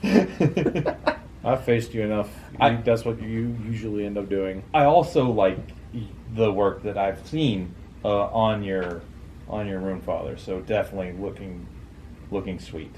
Speaker 2: I've faced you enough. That's what you usually end up doing.
Speaker 3: I also like the work that I've seen on your Runefather, so definitely looking sweet.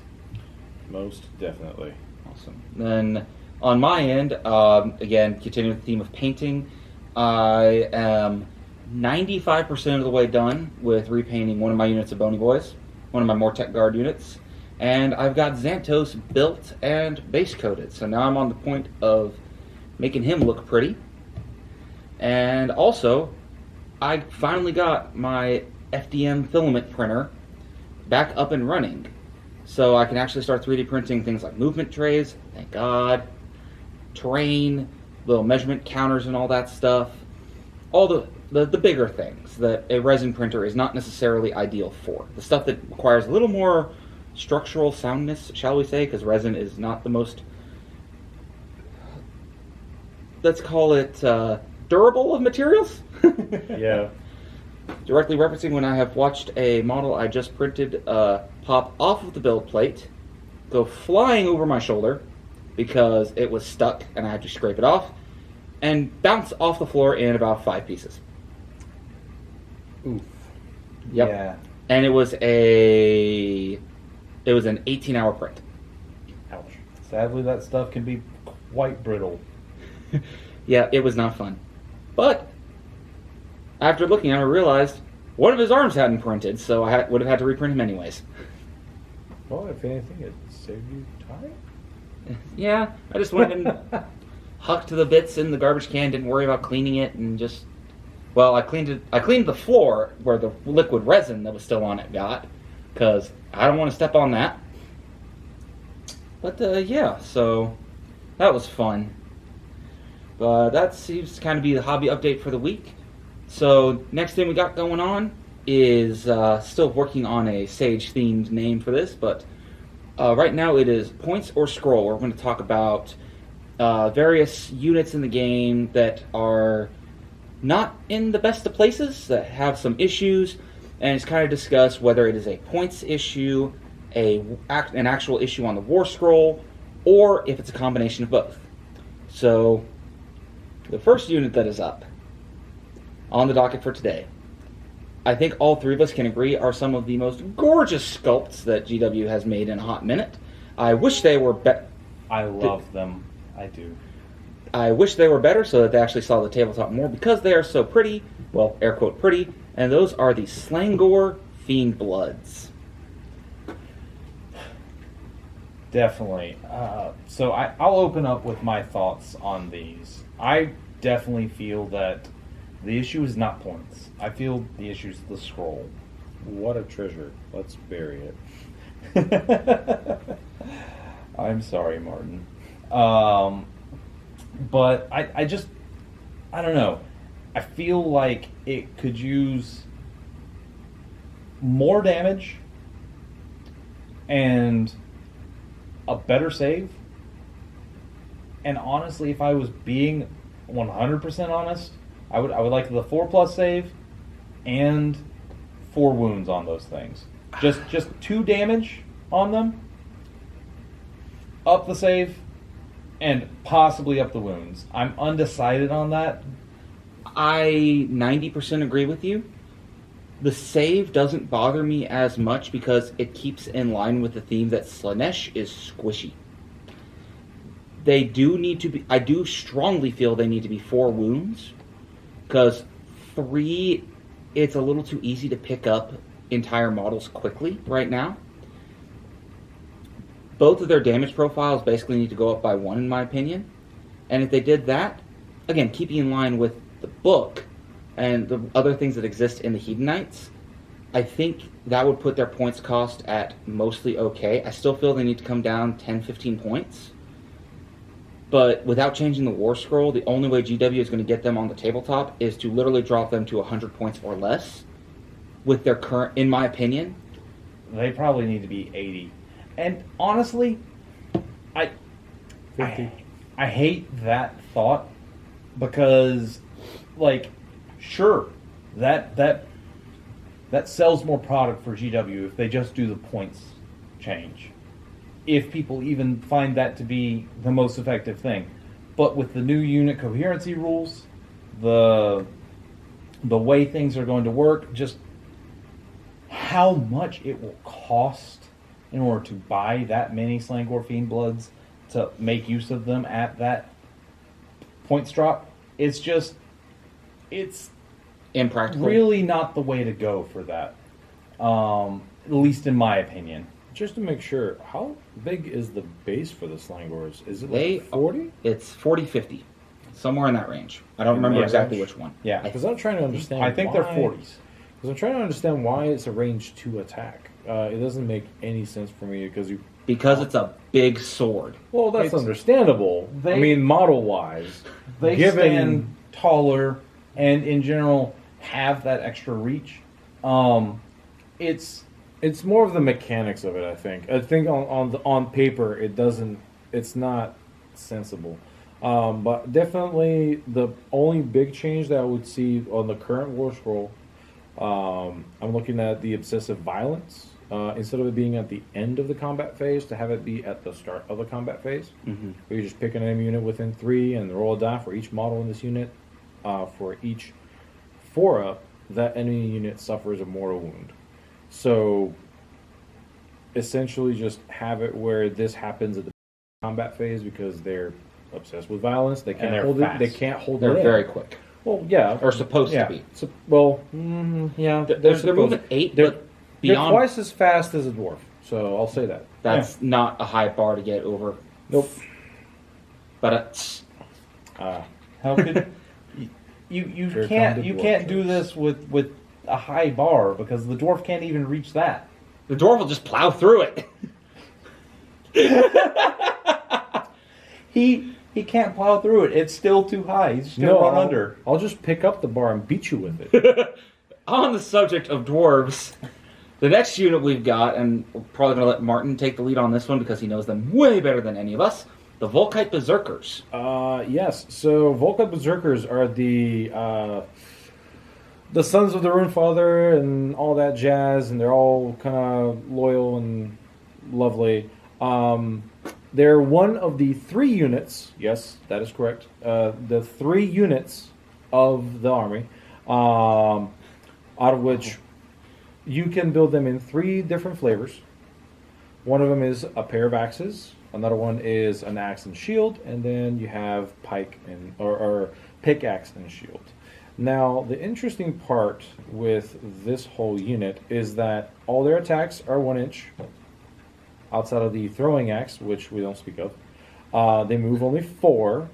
Speaker 2: Most definitely.
Speaker 1: Awesome. Then on my end, again, continuing the theme of painting, I am 95% of the way done with repainting one of my units of Bony Boys, one of my Mortek Guard units, and I've got Xantos built and base coated. So now I'm on the point of making him look pretty. And also, I finally got my FDM filament printer back up and running. So I can actually start 3D printing things like movement trays, thank God, terrain, little measurement counters and all that stuff. All the bigger things that a resin printer is not necessarily ideal for. The stuff that requires a little more structural soundness, shall we say, because resin is not the most, let's call it, durable of materials.
Speaker 2: Yeah.
Speaker 1: Directly referencing when I have watched a model I just printed pop off of the build plate, go flying over my shoulder because it was stuck and I had to scrape it off, and bounce off the floor in about 5 pieces.
Speaker 2: Oof.
Speaker 1: Yep.
Speaker 3: Yeah.
Speaker 1: And it was an 18-hour print.
Speaker 2: Ouch.
Speaker 3: Sadly, that stuff can be quite brittle.
Speaker 1: Yeah, it was not fun. But after looking at it, I realized one of his arms hadn't printed, so I would have had to reprint him anyways.
Speaker 2: Well, if anything, it saved you time.
Speaker 1: Yeah, I just went and hucked the bits in the garbage can, didn't worry about cleaning it, and just... Well, I cleaned the floor where the liquid resin that was still on it got, because I don't want to step on that. But, yeah, so that was fun. But that seems to kind of be the hobby update for the week. So, next thing we got going on is still working on a Sage-themed name for this, but right now it is Points or Scroll. We're going to talk about various units in the game that are not in the best of places, that have some issues, and it's kind of discuss whether it is a points issue, an actual issue on the War Scroll, or if it's a combination of both. So, the first unit that is up on the docket for today, I think all three of us can agree are some of the most gorgeous sculpts that GW has made in a hot minute. I wish they were better.
Speaker 3: I love them. I do.
Speaker 1: I wish they were better so that they actually saw the tabletop more, because they are so pretty. Well, air quote pretty. And those are the Slangor Fiend Bloods.
Speaker 3: Definitely. So I'll open up with my thoughts on these. I definitely feel that the issue is not points. I feel the issue is the scroll.
Speaker 2: What a treasure. Let's bury it.
Speaker 3: I'm sorry, Martin. But I don't know. I feel like it could use more damage and a better save. And honestly, if I was being 100% honest, I would like the 4+ save and 4 wounds on those things. Just 2 damage on them, up the save, and possibly up the wounds. I'm undecided on that.
Speaker 1: I 90% agree with you. The save doesn't bother me as much because it keeps in line with the theme that Slanesh is squishy. They do need to be... I do strongly feel they need to be 4 wounds, because 3, it's a little too easy to pick up entire models quickly right now. Both of their damage profiles basically need to go up by 1, in my opinion. And if they did that, again, keeping in line with the book and the other things that exist in the Hedonites, I think that would put their points cost at mostly okay. I still feel they need to come down 10-15 points. But without changing the War Scroll, the only way GW is going to get them on the tabletop is to literally drop them to 100 points or less with their current, in my opinion.
Speaker 3: They probably need to be 80. And honestly, I hate that thought, because, like, sure, that sells more product for GW if they just do the points change. If people even find that to be the most effective thing. But with the new unit coherency rules, the way things are going to work, just how much it will cost in order to buy that many Slangor Fiend Bloods to make use of them at that points drop, it's
Speaker 1: Impractical.
Speaker 3: really not the way to go for that. At least in my opinion.
Speaker 2: Just to make sure, how big is the base for the Slangors? Is it like 40?
Speaker 1: It's 40-50. Somewhere in that range. I don't remember exactly which one.
Speaker 3: Yeah.
Speaker 2: Because I'm trying to understand
Speaker 3: I think they're 40s.
Speaker 2: Because I'm trying to understand why it's a range 2 attack. It doesn't make any sense for me
Speaker 1: because it's a big sword.
Speaker 2: Well, that's understandable. I mean, model-wise.
Speaker 3: They stand taller and, in general, have that extra reach.
Speaker 2: It's more of the mechanics of it, I think. I think on paper, it's not sensible. But definitely the only big change that I would see on the current War Scroll, I'm looking at the obsessive violence. Instead of it being at the end of the combat phase, to have it be at the start of the combat phase. Mm-hmm. Where you just pick an enemy unit within 3 and roll a die for each model in this unit. For each fora, that enemy unit suffers a mortal wound. So, essentially just have it where this happens at the combat phase because they're obsessed with violence. They can't hold it. They can't hold it.
Speaker 1: They're very quick.
Speaker 2: Well, yeah.
Speaker 1: Or supposed to be.
Speaker 2: Yeah.
Speaker 1: They're moving 8, but beyond...
Speaker 2: They're twice as fast as a dwarf, so I'll say that.
Speaker 1: That's not a high bar to get over.
Speaker 2: Nope.
Speaker 1: But
Speaker 3: How could you
Speaker 2: Here
Speaker 3: can't
Speaker 2: come the
Speaker 3: you
Speaker 2: dwarf
Speaker 3: can't do
Speaker 2: jokes.
Speaker 3: this with a high bar because the dwarf can't even reach that.
Speaker 1: The dwarf will just plow through it.
Speaker 3: He can't plow through it. It's still too high. He's just gonna run under.
Speaker 2: I'll just pick up the bar and beat you with it.
Speaker 1: On the subject of dwarves, the next unit we've got, and we're probably going to let Martin take the lead on this one because he knows them way better than any of us, the Volkite Berserkers.
Speaker 2: Yes. So Volkite Berserkers are the sons of the Rune Father and all that jazz, and they're all kind of loyal and lovely. They're one of the 3 units. Yes, that is correct. The 3 units of the army, out of which you can build them in 3 different flavors. One of them is a pair of axes. Another one is an axe and shield, and then you have pike and or pickaxe and shield. Now, the interesting part with this whole unit is that all their attacks are 1 inch. Outside of the throwing axe, which we don't speak of, they move only 4.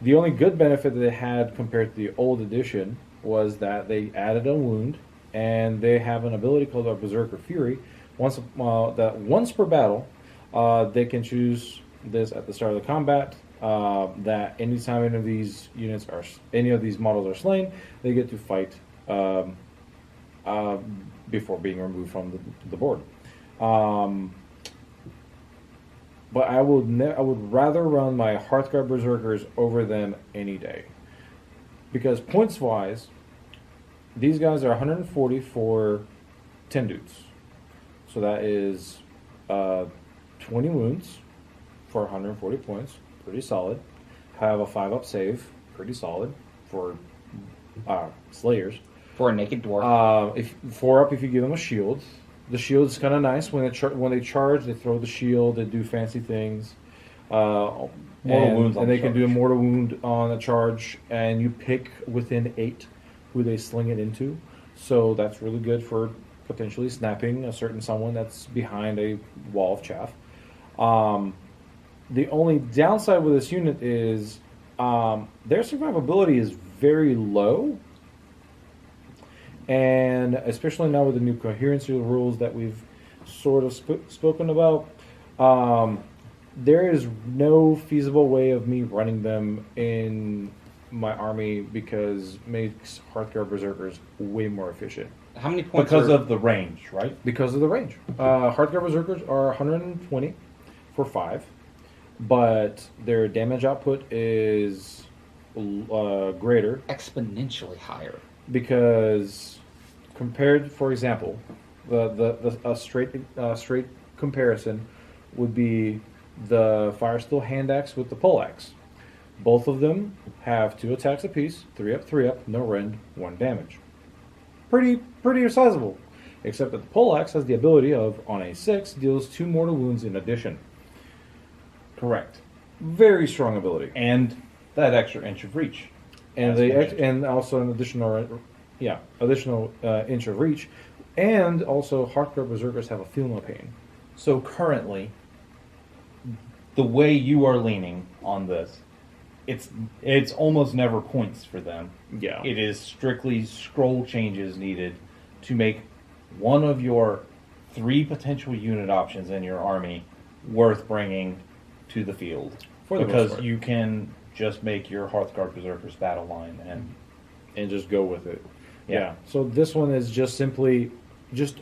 Speaker 2: The only good benefit that they had compared to the old edition was that they added a wound, and they have an ability called a Berserker Fury. Once per battle, they can choose this at the start of the combat. That anytime any of these models are slain, they get to fight before being removed from the board. But I would rather run my Hearthguard Berserkers over them any day. Because points-wise, these guys are 140 for 10 dudes. So that is 20 wounds for 140 points. Pretty solid. Have a 5-up save. Pretty solid for Slayers.
Speaker 1: For a naked dwarf.
Speaker 2: 4-up if you give them a shield. The shield is kind of nice. When they charge, they throw the shield. They do fancy things.
Speaker 3: Mortal wounds on
Speaker 2: and they
Speaker 3: the
Speaker 2: can do a
Speaker 3: charge.
Speaker 2: mortal wound on a charge. And you pick within 8 who they sling it into. So that's really good for potentially snapping a certain someone that's behind a wall of chaff. The only downside with this unit is their survivability is very low. And especially now with the new coherency rules that we've sort of spoken about, there is no feasible way of me running them in my army because it makes Hearthguard Berserkers way more efficient.
Speaker 1: How many points
Speaker 3: Because
Speaker 1: are...
Speaker 3: of the range, right?
Speaker 2: Because of the range. Hearthguard Berserkers are 120 for 5, but their damage output is greater
Speaker 1: exponentially higher.
Speaker 2: because compared, for example, a straight comparison would be the Firesteel hand axe with the pole axe. Both of them have 2 attacks apiece, 3 up, no rend, 1 damage. Pretty sizable. Except that the pole axe has the ability of, on a 6, deals 2 mortal wounds in addition.
Speaker 3: Correct.
Speaker 2: Very strong ability.
Speaker 3: And that extra inch of reach.
Speaker 2: And
Speaker 3: as
Speaker 2: they
Speaker 3: mentioned.
Speaker 2: and also an additional inch of reach. And also, Hearthguard Berserkers have a feel no pain.
Speaker 3: So currently, the way you are leaning on this, it's almost never points for them.
Speaker 2: Yeah.
Speaker 3: It is strictly scroll changes needed to make one of your 3 potential unit options in your army worth bringing to the field.
Speaker 2: For the most
Speaker 3: because
Speaker 2: part.
Speaker 3: you can just make your Hearthguard Berserkers battle line
Speaker 2: And just go with it.
Speaker 3: Yeah.
Speaker 2: So this one is just simply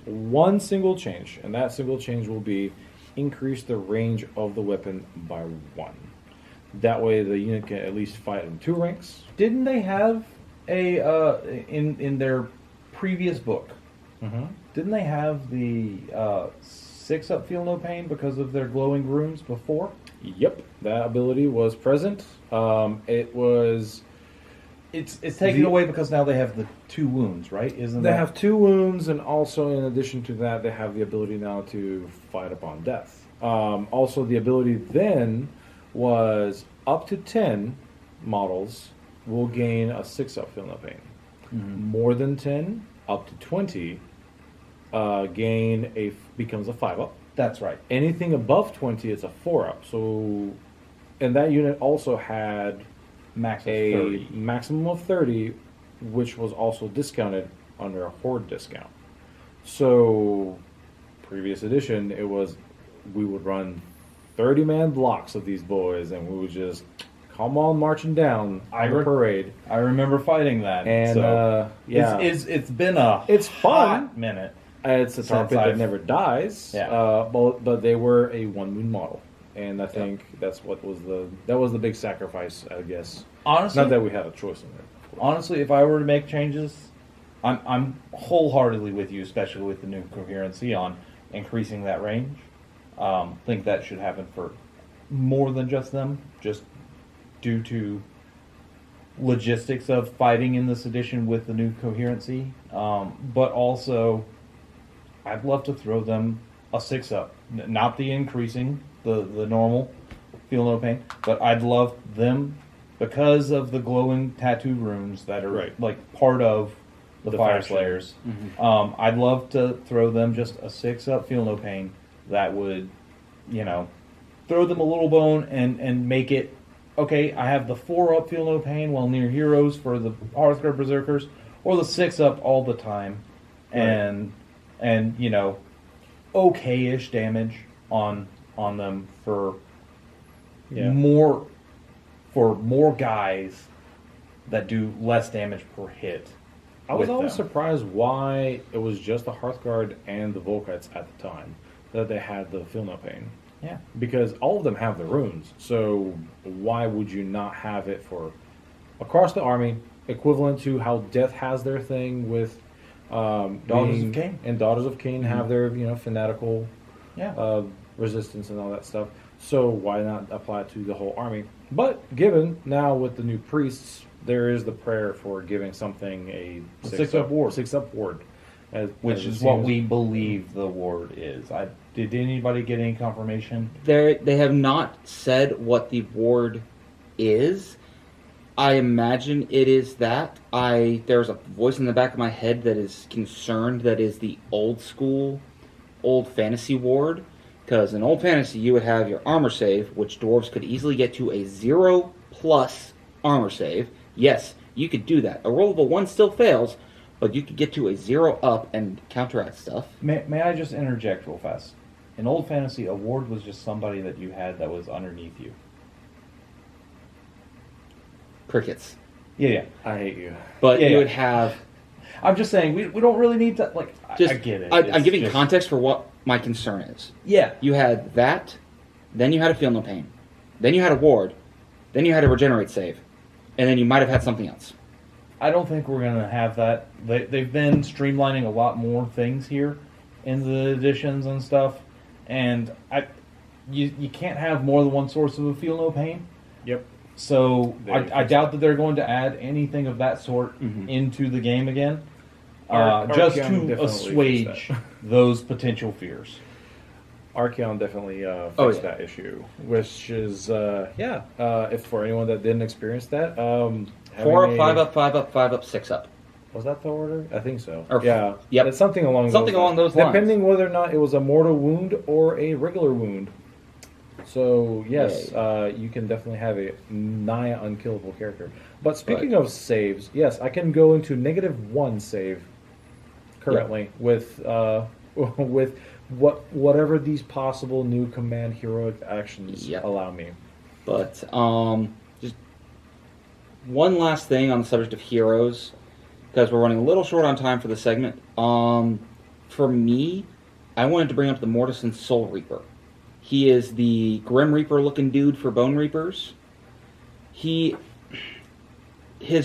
Speaker 2: one single change, and that single change will be increase the range of the weapon by 1. That way, the unit can at least fight in 2 ranks.
Speaker 3: Didn't they have a in their previous book?
Speaker 2: Mm-hmm.
Speaker 3: Didn't they have the 6-up feel no pain because of their glowing runes before?
Speaker 2: Yep, that ability was present.
Speaker 3: It's taken away because now they have the 2 wounds, right? Isn't
Speaker 2: They
Speaker 3: that
Speaker 2: have 2 wounds, and also in addition to that, they have the ability now to fight upon death. Also, the ability then was up to 10 models will gain a 6-up feel no pain.
Speaker 3: Mm-hmm.
Speaker 2: More than 10, up to 20, becomes a 5-up.
Speaker 3: That's right.
Speaker 2: Anything above 20 is a 4-up. So, and that unit also had
Speaker 3: Max of
Speaker 2: a
Speaker 3: 30.
Speaker 2: maximum of 30, which was also discounted under a horde discount. So, previous edition, it was we would run 30-man blocks of these boys, and we would just come on marching down the parade.
Speaker 3: I remember fighting that.
Speaker 2: And
Speaker 3: so
Speaker 2: yeah,
Speaker 3: it's been a
Speaker 2: it's fun.
Speaker 3: hot minute.
Speaker 2: It's a tar pit that never dies.
Speaker 3: Yeah.
Speaker 2: But they were a 1 moon model, and I think that's what was the big sacrifice, I guess.
Speaker 3: Honestly,
Speaker 2: not that we had a choice in it.
Speaker 3: Honestly, if I were to make changes, I'm wholeheartedly with you, especially with the new coherency on increasing that range. Think that should happen for more than just them, just due to logistics of fighting in this edition with the new coherency. But also, I'd love to throw them a 6-up, not the increasing, the normal, feel no pain, but I'd love them because of the glowing tattoo runes that are like part of the Fire
Speaker 2: faction.
Speaker 3: Slayers. Mm-hmm. I'd love to throw them just a 6-up, feel no pain that would, throw them a little bone and make it, okay, I have the 4-up, feel no pain while near heroes for the Hearthguard Berserkers, or the 6-up all the time, and okay-ish damage on them for more guys that do less damage per hit.
Speaker 2: I was always surprised why it was just the Hearthguard and the Volkites at the time that they had the Feel No Pain.
Speaker 3: Yeah.
Speaker 2: Because all of them have the runes, so why would you not have it for across the army, equivalent to how Death has their thing with
Speaker 3: Daughters of Cain.
Speaker 2: And Daughters of Cain have their fanatical resistance and all that stuff. So why not apply it to the whole army? But given now with the new priests, there is the prayer for giving something a
Speaker 3: 6-up ward.
Speaker 2: 6-up ward.
Speaker 3: Which is what we believe the ward is. Did anybody get any confirmation?
Speaker 1: They have not said what the ward is. I imagine it is that. There's a voice in the back of my head that is concerned that is the old school, old fantasy ward. Because in old fantasy, you would have your armor save, which dwarves could easily get to a 0+ armor save. Yes, you could do that. A rollable 1 still fails, but you could get to a 0 up and counteract stuff.
Speaker 3: May I just interject real fast? In old fantasy, a ward was just somebody that you had that was underneath you.
Speaker 1: Crickets.
Speaker 3: Yeah.
Speaker 2: I hate you.
Speaker 1: But you would have...
Speaker 3: I'm just saying, we don't really need to... I get it.
Speaker 1: I'm giving context for what my concern is.
Speaker 3: Yeah.
Speaker 1: You had that, then you had a Feel No Pain, then you had a ward, then you had a regenerate save, and then you might have had something else.
Speaker 3: I don't think we're going to have that. They've been streamlining a lot more things here in the editions and stuff, and you can't have more than one source of a Feel No Pain.
Speaker 2: Yep.
Speaker 3: So I doubt that they're going to add anything of that sort into the game again, just to assuage those potential fears.
Speaker 2: Archeon definitely fixed that issue, which is, if for anyone that didn't experience that,
Speaker 1: 4 up, 5 up, 5 up, 5 up, 6 up.
Speaker 2: Was that the order? I think so.
Speaker 1: Yep.
Speaker 2: It's something along
Speaker 1: those lines.
Speaker 2: Depending whether or not it was a mortal wound or a regular wound. So, yes, you can definitely have a nigh unkillable character. But speaking of saves, yes, I can go into -1 save currently with whatever these possible new command heroic actions allow me.
Speaker 1: But just one last thing on the subject of heroes, because we're running a little short on time for the segment. For me, I wanted to bring up the Mortison Soul Reaper. He is the Grim Reaper looking dude for Bone Reapers. His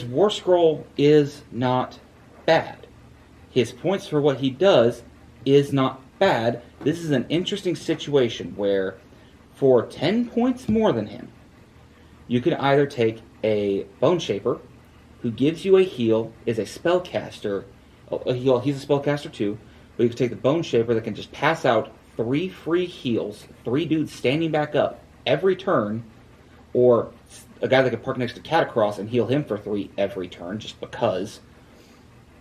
Speaker 1: War Scroll is not bad. His points for what he does is not bad. This is an interesting situation where for 10 points more than him, you can either take a Bone Shaper, who gives you a heal, is a spellcaster. He's a spellcaster too, but you can take the Bone Shaper that can just pass out 3 free heals, 3 dudes standing back up every turn, or a guy that can park next to Catacross and heal him for 3 every turn, just because.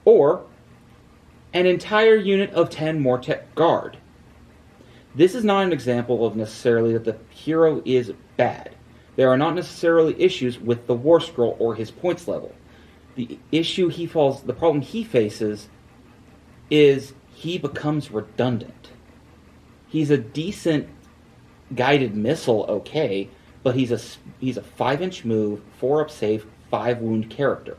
Speaker 1: Or an entire unit of 10 Mortek Guard. This is not an example of necessarily that the hero is bad. There are not necessarily issues with the War Scroll or his points level. The problem he faces is he becomes redundant. He's a decent guided missile, okay, but he's a 5-inch move, 4-up save, 5-wound character.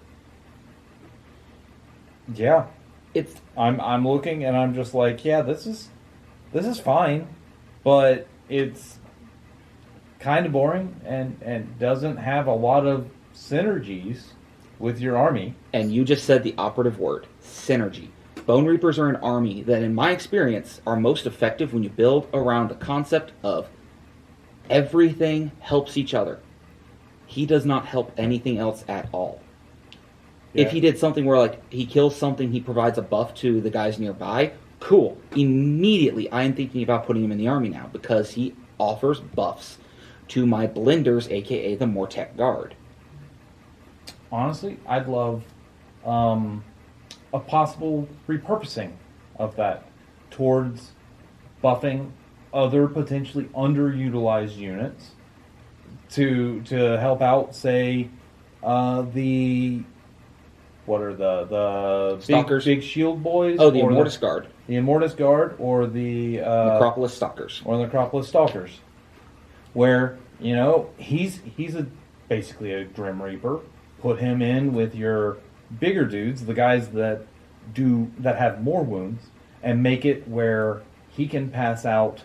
Speaker 3: Yeah, I'm looking and I'm just like, yeah, this is fine, but it's kind of boring and doesn't have a lot of synergies with your army.
Speaker 1: And you just said the operative word, synergy. Bone Reapers are an army that, in my experience, are most effective when you build around the concept of everything helps each other. He does not help anything else at all.
Speaker 2: Yeah.
Speaker 1: If he did something where, like, he kills something, he provides a buff to the guys nearby, cool. Immediately, I am thinking about putting him in the army now, because he offers buffs to my blenders, aka the Mortec Guard.
Speaker 3: Honestly, I'd love a possible repurposing of that towards buffing other potentially underutilized units to help out, say, the
Speaker 1: Stalkers.
Speaker 3: big shield boys?
Speaker 1: Oh, the Immortus Guard.
Speaker 3: The Immortus Guard or the
Speaker 1: Necropolis Stalkers.
Speaker 3: Or the Necropolis Stalkers, where he's basically a Grim Reaper. Put him in with your bigger dudes, the guys that have more wounds, and make it where he can pass out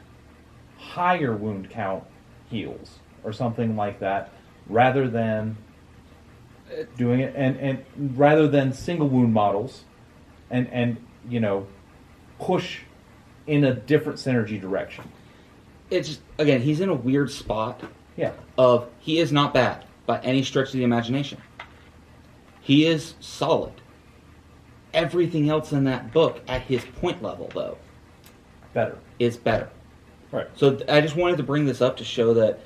Speaker 3: higher wound count heals or something like that, rather than doing it and rather than single wound models, and push in a different synergy direction.
Speaker 1: It's just, again, he's in a weird spot.
Speaker 3: Yeah.
Speaker 1: He is not bad by any stretch of the imagination. He is solid. Everything else in that book at his point level, though, is better.
Speaker 2: Right.
Speaker 1: So I just wanted to bring this up to show that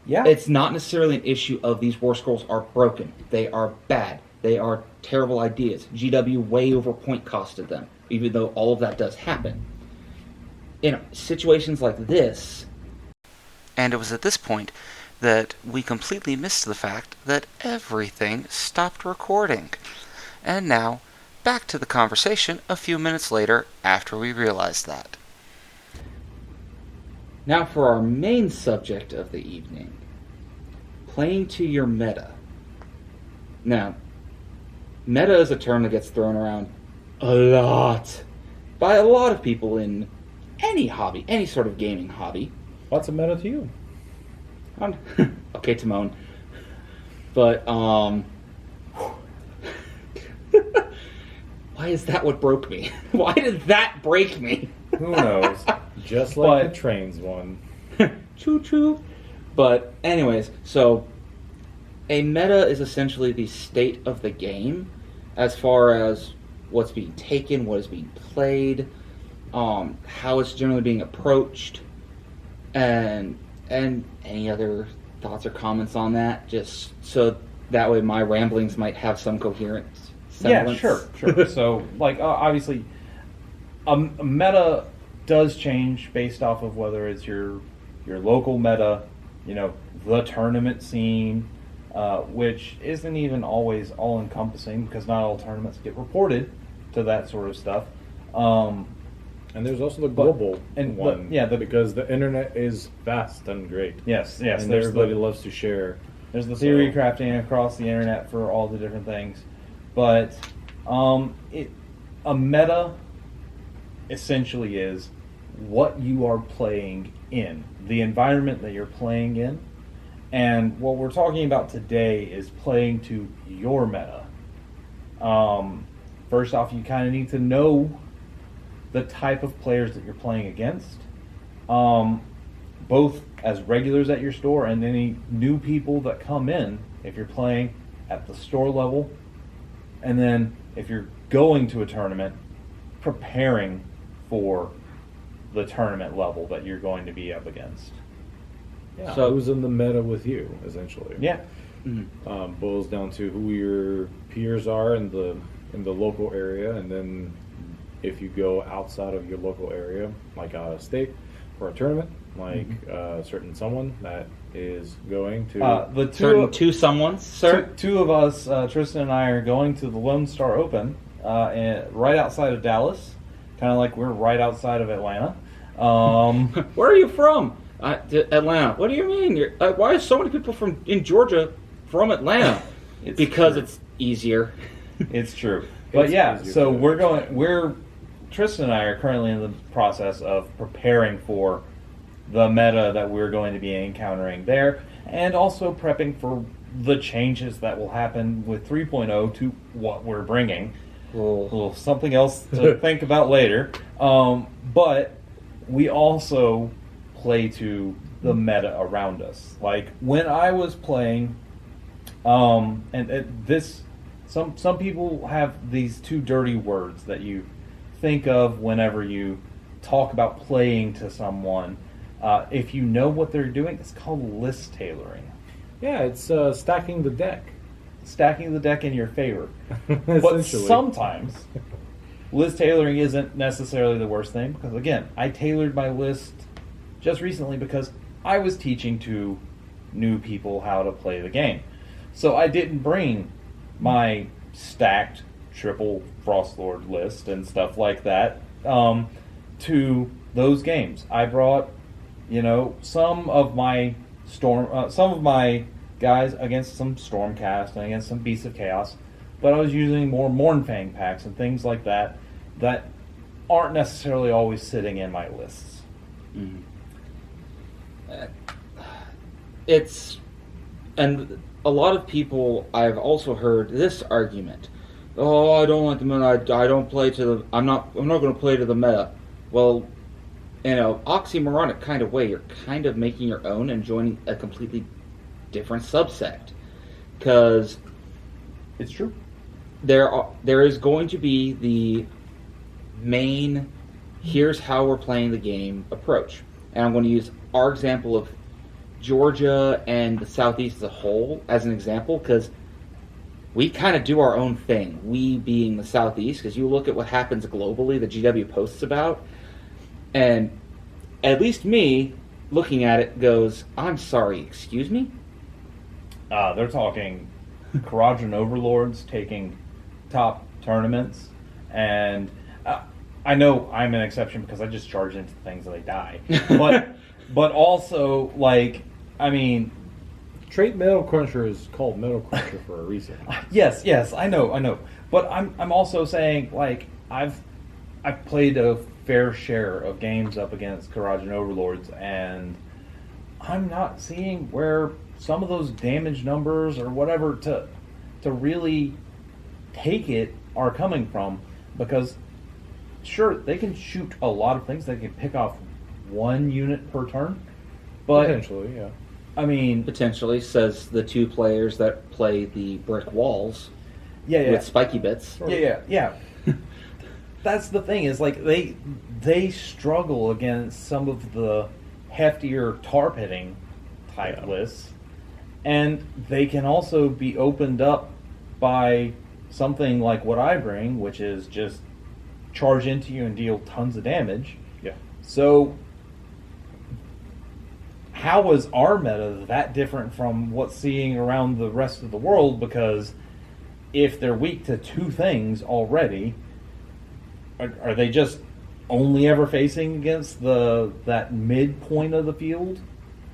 Speaker 1: it's not necessarily an issue of these War Scrolls are broken. They are bad. They are terrible ideas. GW way over point costed them, even though all of that does happen. In situations like this...
Speaker 4: And it was at this point that we completely missed the fact that everything stopped recording. And now, back to the conversation a few minutes later after we realized that.
Speaker 1: Now for our main subject of the evening. Playing to your meta. Now, meta is a term that gets thrown around a lot by a lot of people in any hobby, any sort of gaming hobby.
Speaker 2: What's a meta to you?
Speaker 1: Okay, Timon. But, why is that what broke me? Why did that break me?
Speaker 2: Who knows? Just like the trains one.
Speaker 1: Choo-choo. But, anyways, so, a meta is essentially the state of the game as far as what's being taken, what is being played, how it's generally being approached, and any other thoughts or comments on that, just so that way my ramblings might have some coherent semblance.
Speaker 3: Yeah, sure. So, obviously, a meta does change based off of whether it's your local meta, the tournament scene, which isn't even always all-encompassing because not all tournaments get reported to that sort of stuff.
Speaker 2: And there's also the global one,
Speaker 3: because
Speaker 2: the internet is vast and great.
Speaker 3: Yes.
Speaker 2: And everybody loves to share.
Speaker 3: There's the theory crafting across the internet for all the different things, but a meta essentially is what you are playing in, the environment that you're playing in, and what we're talking about today is playing to your meta. First off, you kind of need to know the type of players that you're playing against, both as regulars at your store and any new people that come in if you're playing at the store level, and then if you're going to a tournament, preparing for the tournament level that you're going to be up against.
Speaker 2: Yeah. So who's in the meta with you, essentially?
Speaker 3: Yeah.
Speaker 1: Mm-hmm.
Speaker 2: Boils down to who your peers are in the local area, and then if you go outside of your local area, like out of state for a tournament, like certain someone that is going to.
Speaker 3: The
Speaker 1: Two someones, sir.
Speaker 3: two of us, Tristan and I, are going to the Lone Star Open, right outside of Dallas, kind of like we're right outside of Atlanta.
Speaker 1: Where are you from? Atlanta. What do you mean? Why are so many people in Georgia from Atlanta? Because it's easier.
Speaker 3: It's true. But so Tristan and I are currently in the process of preparing for the meta that we're going to be encountering there, and also prepping for the changes that will happen with 3.0 to what we're bringing. A little something else to think about later. But we also play to the meta around us. Like when I was playing, some people have these two dirty words that you think of whenever you talk about playing to someone. If you know what they're doing, it's called list tailoring.
Speaker 2: Yeah, it's stacking the deck.
Speaker 3: Stacking the deck in your favor. But
Speaker 2: Essentially.
Speaker 3: sometimes list tailoring isn't necessarily the worst thing, because again, I tailored my list just recently because I was teaching to new people how to play the game. So I didn't bring my stacked triple Frostlord list and stuff like that to those games. I brought, some of my guys against some Stormcast and against some Beasts of Chaos, but I was using more Mournfang packs and things like that that aren't necessarily always sitting in my lists.
Speaker 1: Mm-hmm. And a lot of people, I've also heard this argument. Oh, I don't like the meta. I don't play to the. I'm not going to play to the meta. Well, in an oxymoronic kind of way, you're kind of making your own and joining a completely different subsect. Because
Speaker 3: It's true.
Speaker 1: there is going to be the main, here's how we're playing the game approach. And I'm going to use our example of Georgia and the Southeast as a whole as an example, because we kind of do our own thing, we being the Southeast, because you look at what happens globally, the GW posts about, and at least me, looking at it, goes, I'm sorry, excuse me?
Speaker 3: They're talking Kharadron Overlords taking top tournaments, and I know I'm an exception because I just charge into things and they die. But also,
Speaker 2: Trait Metal Cruncher is called Metal Cruncher for a reason.
Speaker 3: Yes, I know. But I'm also saying, I've played a fair share of games up against Kharadron Overlords, and I'm not seeing where some of those damage numbers or whatever to really take it are coming from, because sure, they can shoot a lot of things. They can pick off one unit per turn, but
Speaker 2: Potentially, yeah.
Speaker 1: Potentially, says the two players that play the brick walls with spiky bits.
Speaker 3: Yeah. That's the thing, is they struggle against some of the heftier tar pitting type lists, and they can also be opened up by something like what I bring, which is just charge into you and deal tons of damage.
Speaker 2: Yeah.
Speaker 3: So how is our meta that different from what's seeing around the rest of the world? Because if they're weak to two things already, are they just only ever facing against that midpoint of the field?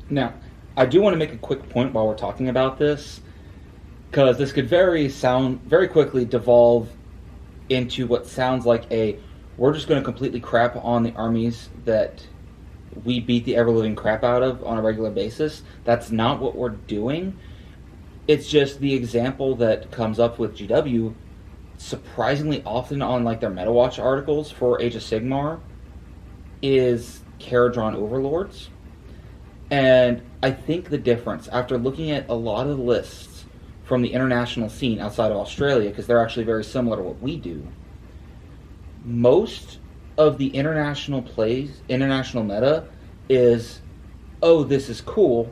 Speaker 1: Now, I do want to make a quick point while we're talking about this, because this could very quickly devolve into what sounds like we're just going to completely crap on the armies that we beat the ever-living crap out of on a regular basis. That's not what we're doing. It's just the example that comes up with GW surprisingly often on their MetaWatch articles for Age of Sigmar is Kharadron Overlords. And I think the difference, after looking at a lot of the lists from the international scene outside of Australia, because they're actually very similar to what we do, most of the international meta is, oh, this is cool,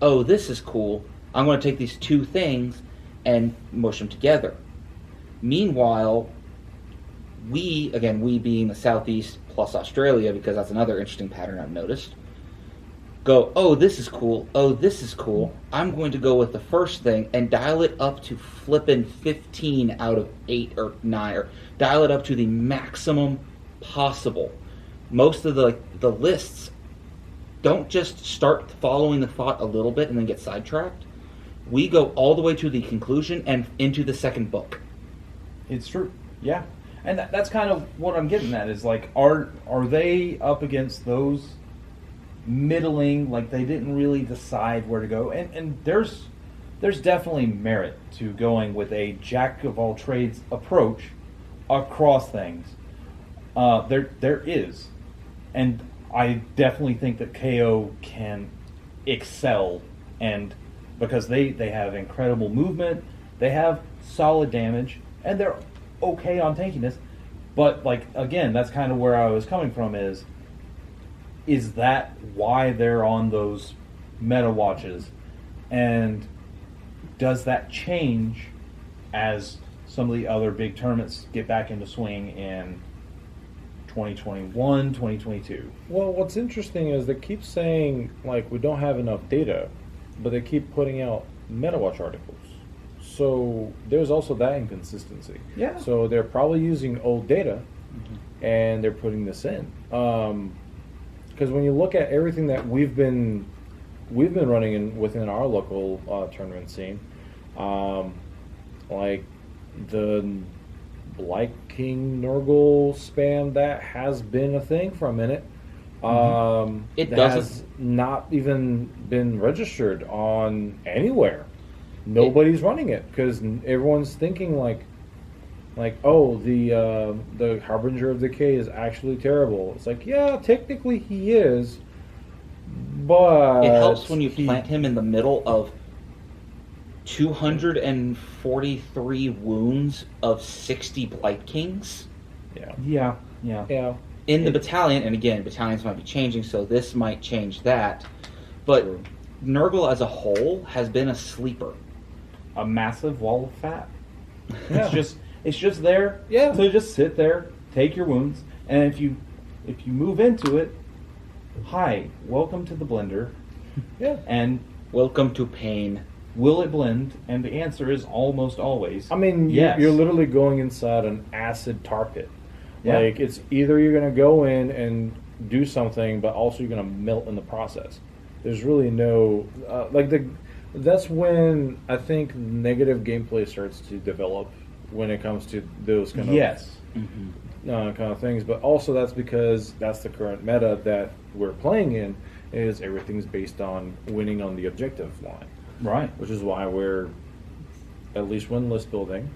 Speaker 1: I'm going to take these two things and mush them together. Meanwhile, we being the Southeast plus Australia, because that's another interesting pattern I've noticed, go, oh, this is cool, oh, this is cool, I'm going to go with the first thing and dial it up to flippin' 15 out of 8 or 9, or dial it up to the maximum possible. Most of the lists don't just start following the thought a little bit and then get sidetracked. We go all the way to the conclusion and into the second book.
Speaker 3: It's true. Yeah. And that's kind of what I'm getting at is like, are they up against those middling, like they didn't really decide where to go? And there's definitely merit to going with a jack of all trades approach across things. There is. And I definitely think that KO can excel, and because they have incredible movement, they have solid damage, and they're okay on tankiness. But like again, that's kind of where I was coming from is that why they're on those meta watches, and does that change as some of the other big tournaments get back into swing in 2021, 2022?
Speaker 2: Well, what's interesting is they keep saying, like, we don't have enough data, but they keep putting out MetaWatch articles. So there's also that inconsistency.
Speaker 3: Yeah.
Speaker 2: So they're probably using old data, and they're putting this in. Because when you look at everything that we've been running within our local tournament scene, like the Blight King Nurgle spam, that has been a thing for a minute.
Speaker 1: It
Speaker 2: that
Speaker 1: doesn't
Speaker 2: has not even been registered on anywhere. Nobody's running it because everyone's thinking like, oh, the Harbinger of Decay is actually terrible. It's like, yeah, technically he is, but
Speaker 1: it helps when you plant him in the middle of 243 wounds of 60 Blight Kings.
Speaker 2: Yeah.
Speaker 1: In the battalion, and again, battalions might be changing, so this might change that. But
Speaker 2: True.
Speaker 1: Nurgle as a whole has been a sleeper.
Speaker 3: A massive wall of fat.
Speaker 2: Yeah.
Speaker 3: It's just there.
Speaker 2: Yeah.
Speaker 3: So just sit there, take your wounds, and if you move into it, hi, welcome to the blender.
Speaker 2: Yeah.
Speaker 3: And
Speaker 1: Welcome to pain.
Speaker 3: will it blend? And the answer is almost always.
Speaker 2: I mean,
Speaker 3: yes.
Speaker 2: you're literally going inside an acid tar pit.
Speaker 3: Yeah.
Speaker 2: Like, it's either you're going to go in and do something, but also you're going to melt in the process. There's really no that's when I think negative gameplay starts to develop when it comes to those kind of kind of things. But also that's because that's the current meta that we're playing in, is everything's based on winning on the objective line.
Speaker 3: Right.
Speaker 2: Which is why we're, at least when list building,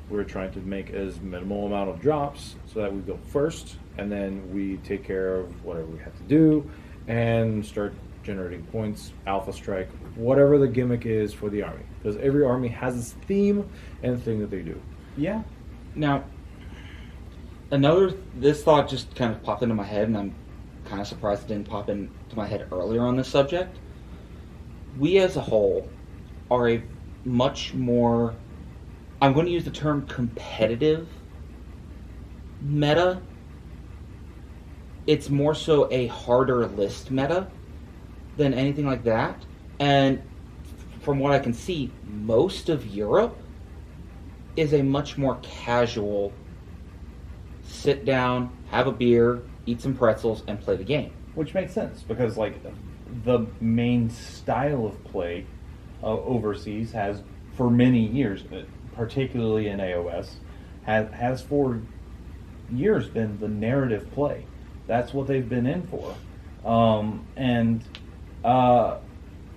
Speaker 2: we're trying to make as minimal amount of drops so that we go first, and then we take care of whatever we have to do and start generating points, alpha strike, whatever the gimmick is for the army. Because every army has its theme and thing that they do.
Speaker 3: Yeah.
Speaker 1: Now, this thought just kind of popped into my head, and I'm kind of surprised it didn't pop into my head earlier on this subject. We as a whole are a much more, I'm going to use the term competitive meta. It's more so a harder list meta than anything like that. And from what I can see, most of Europe is a much more casual sit down, have a beer, eat some pretzels, and play the game.
Speaker 3: Which makes sense because like the main style of play overseas has for many years, particularly in AOS, has for years been the narrative play. That's what they've been in for.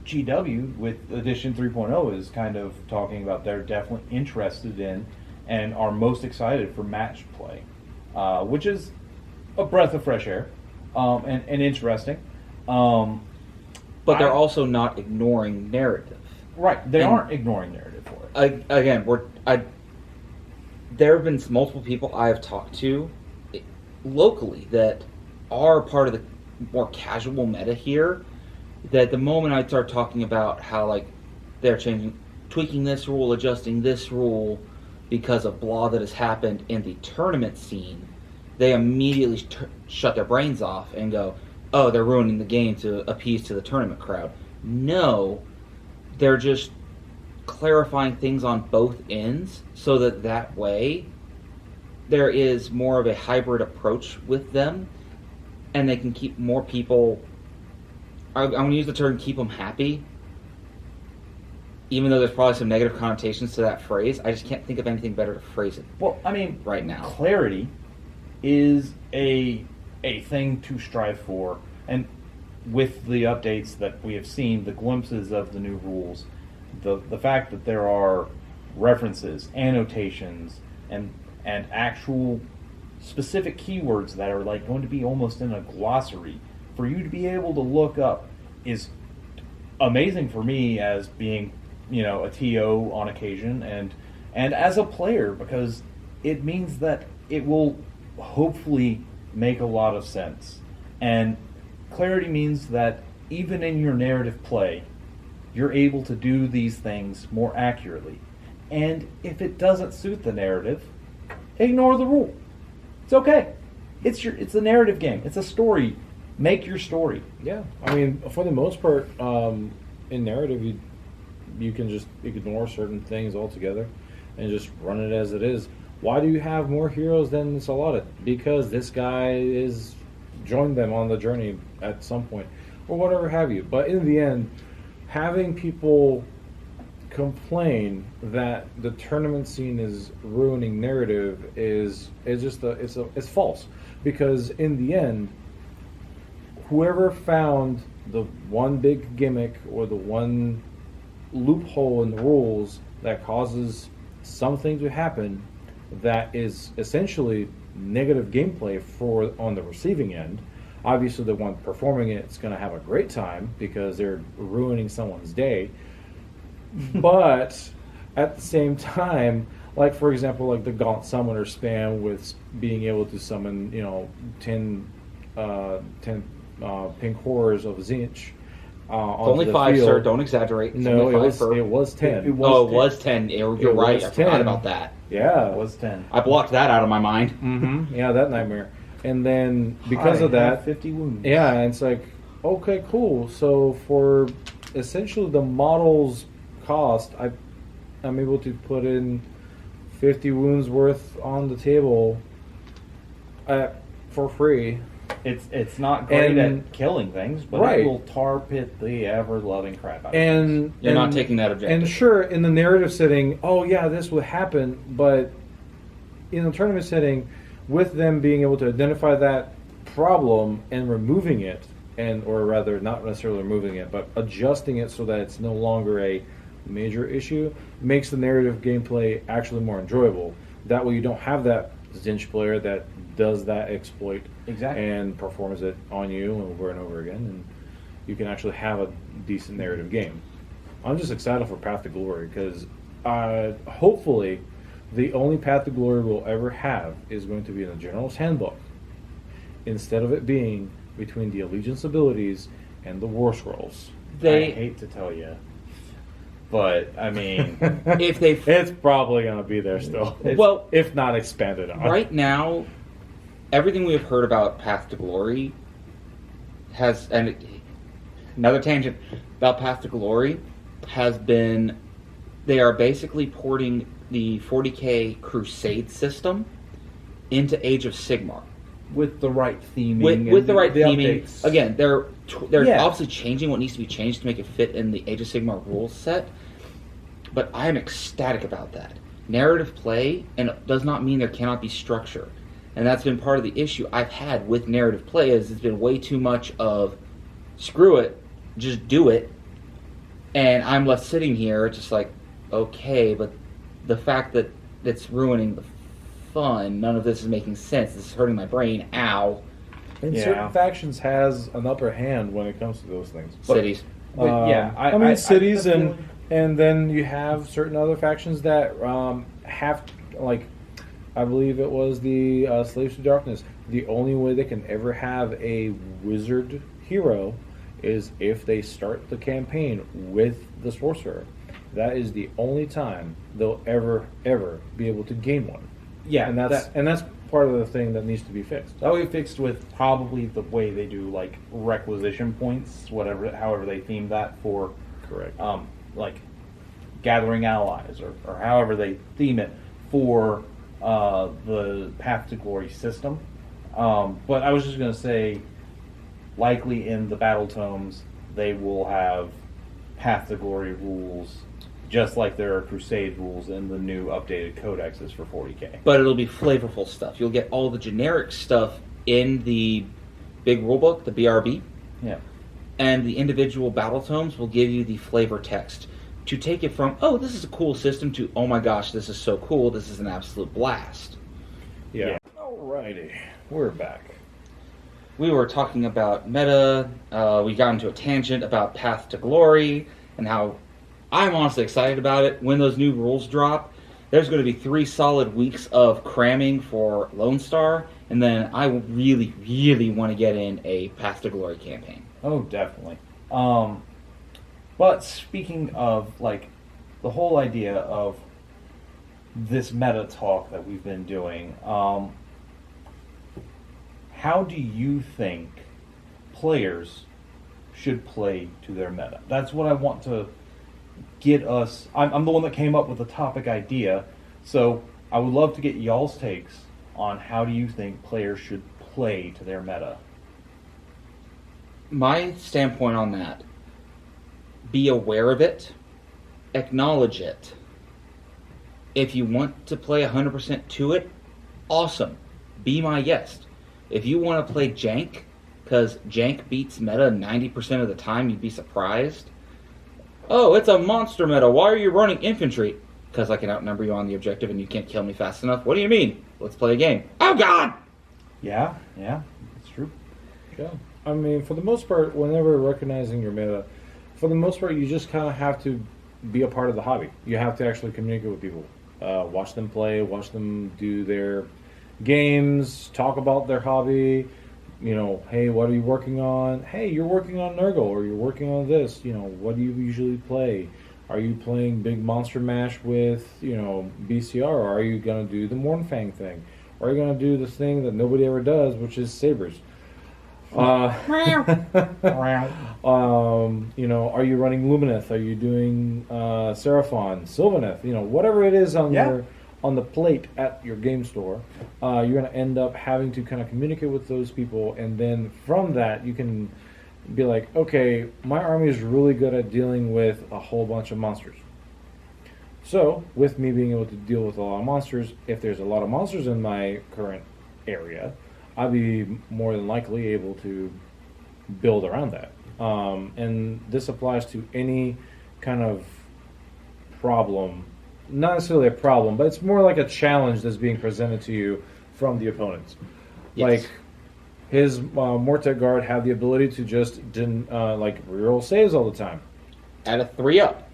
Speaker 3: GW with Edition 3.0 is kind of talking about they're definitely interested in and are most excited for match play, which is a breath of fresh air and interesting.
Speaker 1: But they're also not ignoring narrative.
Speaker 3: Right, they aren't ignoring narrative for it.
Speaker 1: There have been multiple people I have talked to locally that are part of the more casual meta here, that the moment I start talking about how like they're tweaking this rule, adjusting this rule, because of blah that has happened in the tournament scene, they immediately shut their brains off and go, oh, they're ruining the game to appease to the tournament crowd. No, they're just clarifying things on both ends so that way there is more of a hybrid approach with them, and they can keep more people, I'm going to use the term keep them happy, even though there's probably some negative connotations to that phrase. I just can't think of anything better to phrase it
Speaker 3: Well, I mean,
Speaker 1: right now.
Speaker 3: clarity is a thing to strive for, and with the updates that we have seen, the glimpses of the new rules, the fact that there are references, annotations, and actual specific keywords that are like going to be almost in a glossary for you to be able to look up is amazing for me as being, a TO on occasion and as a player, because it means that it will hopefully make a lot of sense. And clarity means that even in your narrative play, you're able to do these things more accurately. And if it doesn't suit the narrative, ignore the rule. It's okay. It's a narrative game. It's a story. Make your story.
Speaker 2: Yeah, I mean, for the most part, in narrative, you can just ignore certain things altogether and just run it as it is. Why do you have more heroes than it's allotted? Because this guy is joined them on the journey at some point, or whatever have you. But in the end, having people complain that the tournament scene is ruining narrative is just it's false, because in the end, whoever found the one big gimmick or the one loophole in the rules that causes something to happen that is essentially negative gameplay for on the receiving end. Obviously, the one performing it's going to have a great time because they're ruining someone's day. But at the same time, like for example, like the Gaunt Summoner spam with being able to summon, 10 pink horrors of Zinch.
Speaker 1: Only
Speaker 2: the
Speaker 1: 5,
Speaker 2: field.
Speaker 1: sir. Don't exaggerate. It's
Speaker 2: No,
Speaker 1: only
Speaker 2: it
Speaker 1: five
Speaker 2: was 10.
Speaker 3: It was
Speaker 1: it was 10. You're right.
Speaker 2: was
Speaker 1: I forgot
Speaker 2: 10.
Speaker 1: about that.
Speaker 2: Yeah,
Speaker 3: It was 10.
Speaker 1: I blocked that out of my mind.
Speaker 2: Mm-hmm. Yeah, that nightmare. And then because of
Speaker 3: I have
Speaker 2: that,
Speaker 3: 50 wounds.
Speaker 2: yeah, and it's like, okay, cool. So for essentially the model's cost, I'm able to put in 50 wounds worth on the table for free.
Speaker 3: It's not great
Speaker 2: And-
Speaker 3: at killing things, but
Speaker 2: Right.
Speaker 3: it will tar pit the ever-loving crap out of
Speaker 2: And
Speaker 1: You're not
Speaker 2: and-
Speaker 1: taking that objective.
Speaker 2: And sure, in the narrative setting, oh yeah, this would happen, but in the tournament setting, with them being able to identify that problem and removing it, or rather, not necessarily removing it, but adjusting it so that it's no longer a major issue, makes the narrative gameplay actually more enjoyable. That way, you don't have that Zinch player that does that exploit
Speaker 3: Exactly.
Speaker 2: and performs it on you over and over again, and you can actually have a decent narrative game. I'm just excited for Path to Glory because hopefully the only Path to Glory we'll ever have is going to be in the General's Handbook, instead of it being between the Allegiance abilities and the War Scrolls.
Speaker 3: I hate to tell you, but I mean,
Speaker 1: If they
Speaker 2: It's probably going to be there still.
Speaker 1: Well-
Speaker 2: if not expanded on.
Speaker 1: right now, everything we have heard about Path to Glory has, and another tangent about Path to Glory has been, they are basically porting the 40k Crusade system into Age of Sigmar.
Speaker 3: with the right theming,
Speaker 1: With the right
Speaker 3: the
Speaker 1: theming.
Speaker 3: updates.
Speaker 1: Again, they're
Speaker 3: Yeah.
Speaker 1: obviously changing what needs to be changed to make it fit in the Age of Sigmar rules set. But I am ecstatic about that. Narrative play, and it does not mean there cannot be structure. And that's been part of the issue I've had with narrative play, is it's been way too much of, screw it, just do it. And I'm left sitting here just like, okay, but the fact that it's ruining the fun, none of this is making sense. This is hurting my brain. Ow.
Speaker 2: And
Speaker 3: Yeah.
Speaker 2: certain factions has an upper hand when it comes to those things.
Speaker 1: Cities.
Speaker 3: But yeah,
Speaker 2: I mean cities
Speaker 3: I
Speaker 2: and then you have certain other factions that have, like, I believe it was the Slaves to Darkness. The only way they can ever have a wizard hero is if they start the campaign with the sorcerer. that is the only time they'll ever be able to gain one.
Speaker 3: Yeah,
Speaker 2: And that's part of the thing that needs to be fixed.
Speaker 3: that will be fixed with probably the way they do like requisition points, however they theme that for,
Speaker 2: Correct.
Speaker 3: like gathering allies or however they theme it for the Path to Glory system. But I was just going to say, likely in the battle tomes, they will have Path to Glory rules, just like there are Crusade rules in the new updated codexes for 40k.
Speaker 1: But it'll be flavorful stuff. You'll get all the generic stuff in the big rulebook, the BRB,
Speaker 3: Yeah.
Speaker 1: and the individual battle tomes will give you the flavor text to take it from, oh, this is a cool system, to, oh my gosh, this is so cool, this is an absolute blast.
Speaker 2: Yeah. Alrighty, we're back.
Speaker 1: We were talking about meta, we got into a tangent about Path to Glory, and how I'm honestly excited about it. When those new rules drop, there's going to be 3 solid weeks of cramming for Lone Star, and then I really, really want to get in a Path to Glory campaign.
Speaker 3: Oh, definitely. But speaking of, like, the whole idea of this meta talk that we've been doing, how do you think players should play to their meta? That's what I want to get us. I'm the one that came up with the topic idea, so I would love to get y'all's takes on how do you think players should play to their meta.
Speaker 1: My standpoint on that, be aware of it, acknowledge it. If you want to play 100% to it, awesome. Be my guest. If you want to play jank, because jank beats meta 90% of the time, you'd be surprised. Oh, it's a monster meta. Why are you running infantry? Because I can outnumber you on the objective and you can't kill me fast enough. What do you mean? Let's play a game. Oh, God!
Speaker 3: Yeah, it's true.
Speaker 2: Yeah. I mean, for the most part, whenever recognizing your meta, for the most part, you just kind of have to be a part of the hobby. You have to actually communicate with people. Watch them play, watch them do their games, talk about their hobby. You know, hey, what are you working on? Hey, you're working on Nurgle, or you're working on this. You know, what do you usually play? Are you playing Big Monster Mash with, BCR, or are you going to do the Mornfang thing? Or are you going to do the thing that nobody ever does, which is sabers? Are you running Lumineth? Are you doing Seraphon, Sylvaneth? Whatever it is on on the plate at your game store, you're going to end up having to kind of communicate with those people, and then from that you can be like, okay, my army is really good at dealing with a whole bunch of monsters. So, with me being able to deal with a lot of monsters, if there's a lot of monsters in my current area, I'll be more than likely able to build around that. And this applies to any kind of problem. Not necessarily a problem, but it's more like a challenge that's being presented to you from the opponents.
Speaker 1: Yes.
Speaker 2: Like, his Mortek Guard have the ability to just reroll saves all the time.
Speaker 1: Add a 3-up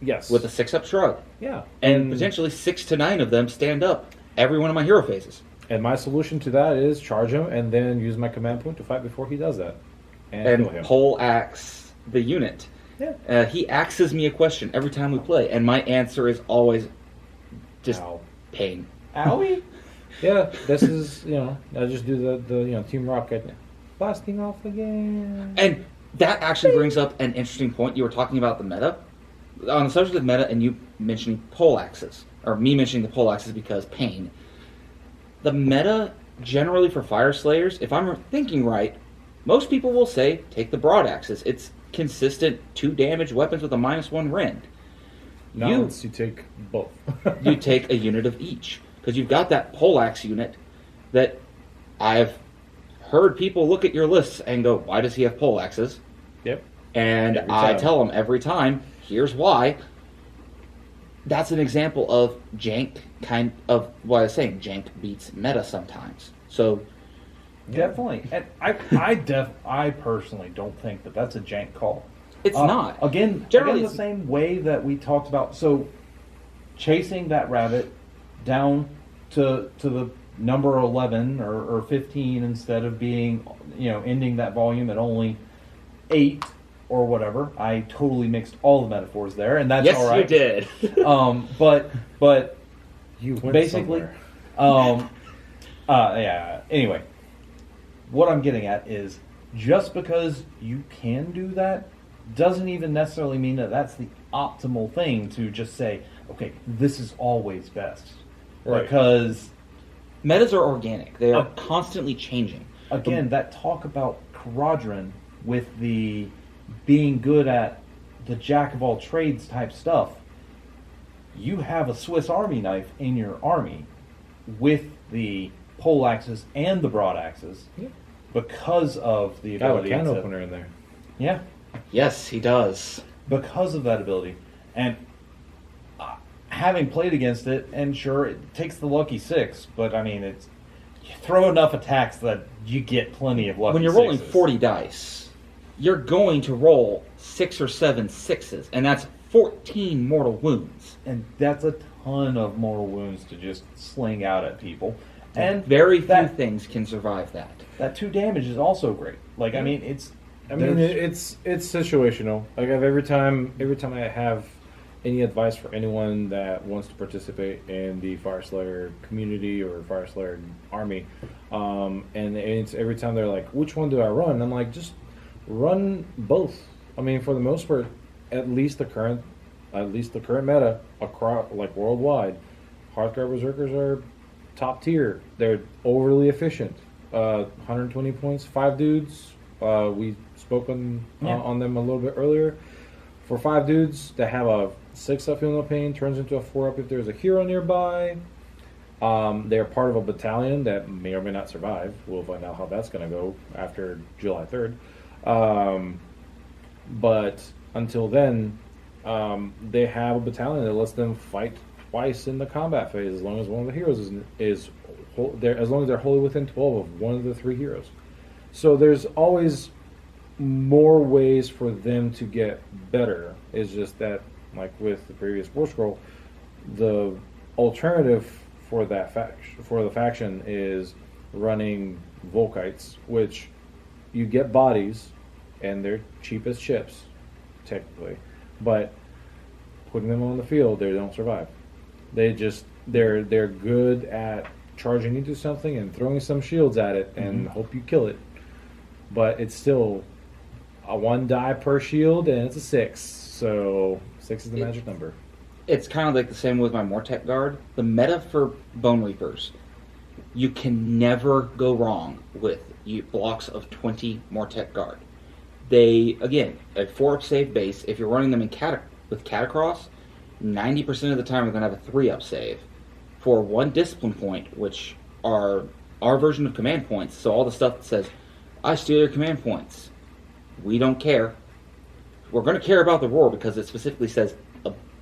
Speaker 2: Yes.
Speaker 1: with a 6-up shrug.
Speaker 2: Yeah.
Speaker 1: And potentially 6 to 9 of them stand up every one of my hero phases.
Speaker 2: And my solution to that is charge him and then use my command point to fight before he does that. And kill him.
Speaker 1: Pole axe the unit.
Speaker 2: Yeah.
Speaker 1: He axes me a question every time we play, and my answer is always just
Speaker 2: Ow.
Speaker 1: pain.
Speaker 3: Owie?
Speaker 2: Yeah, this is, I just do the Team Rocket blasting off again.
Speaker 1: And that actually brings up an interesting point. You were talking about the meta. On the subject of meta, and you mentioning pole axes, or me mentioning the pole axes because pain. The meta, generally for Fire Slayers, if I'm thinking right, most people will say, take the broad axes. It's consistent 2 damage weapons with a -1 rend.
Speaker 2: Now you take both.
Speaker 1: You take a unit of each. Because you've got that poleaxe unit that I've heard people look at your lists and go, why does he have poleaxes?
Speaker 2: Yep.
Speaker 1: And
Speaker 2: Every
Speaker 1: I
Speaker 2: time.
Speaker 1: tell them every time, here's why. That's an example of jank, kind of what I was saying, jank beats meta sometimes. So
Speaker 3: Definitely. And I personally don't think that that's a jank call.
Speaker 1: it's not.
Speaker 3: Again,
Speaker 1: Generally,
Speaker 3: the same way that we talked about. So, chasing that rabbit down to the number 11 or 15 instead of being, ending that volume at only 8 or whatever. I totally mixed all the metaphors there, and that's
Speaker 1: Yes,
Speaker 3: all right.
Speaker 1: you did.
Speaker 3: But
Speaker 2: You went
Speaker 3: basically,
Speaker 2: somewhere.
Speaker 3: yeah. Anyway, what I'm getting at is just because you can do that doesn't even necessarily mean that that's the optimal thing to just say, okay, this is always best.
Speaker 2: Right.
Speaker 3: Because
Speaker 1: Metas are organic. They are constantly changing.
Speaker 3: again, that talk about Caradron with the being good at the jack of all trades type stuff, you have a Swiss Army knife in your army with the pole axes and the broad axes because of the
Speaker 2: Got a
Speaker 3: ability
Speaker 2: can
Speaker 3: to...
Speaker 2: opener in there.
Speaker 3: Yeah,
Speaker 1: Yes, he does.
Speaker 3: because of that ability. And having played against it, and sure, it takes the lucky 6, but I mean, it's you throw enough attacks that you get plenty of lucky
Speaker 1: When you're rolling
Speaker 3: 6s.
Speaker 1: 40 dice, you're going to roll 6 or 7 6s, and that's 14 mortal wounds.
Speaker 3: And that's a ton of mortal wounds to just sling out at people. And
Speaker 1: Very few
Speaker 3: that,
Speaker 1: things can survive that.
Speaker 3: that 2 damage is also great. Like, I mean, it's...
Speaker 2: I mean,
Speaker 3: there's-
Speaker 2: it's situational. Like every time I have any advice for anyone that wants to participate in the Fire Slayer community or Fire Slayer army, and it's every time they're like, "Which one do I run?" I'm like, just run both. I mean, for the most part, at least the current meta across like worldwide, Hearthguard Berserkers are top tier. They're overly efficient. 120 points, 5 dudes. We spoke on them a little bit earlier. For 5 dudes that have a 6-up Feel No Pain, turns into a 4-up if there's a hero nearby. They're part of a battalion that may or may not survive. We'll find out how that's going to go after July 3rd. But until then, they have a battalion that lets them fight twice in the combat phase as long as one of the heroes is as long as they're wholly within 12 of one of the 3 heroes. So there's always more ways for them to get better. It's just that, like with the previous War Scroll, the alternative for that the faction is running Volkites, which you get bodies, and they're cheap as chips, technically, but putting them on the field, they don't survive. They're good at charging into something and throwing some shields at it and hope you kill it. But it's still a 1 die per shield, and it's a 6. So 6 is the magic number.
Speaker 1: It's kind of like the same with my Mortek Guard. The meta for Bone Reapers, you can never go wrong with blocks of 20 Mortek Guard. They, again, a 4-up save base. If you're running them in with Catacross, 90% of the time you're going to have a 3-up save. For 1 discipline point, which are our version of command points, so all the stuff that says, I steal your command points. We don't care. We're going to care about the roar because it specifically says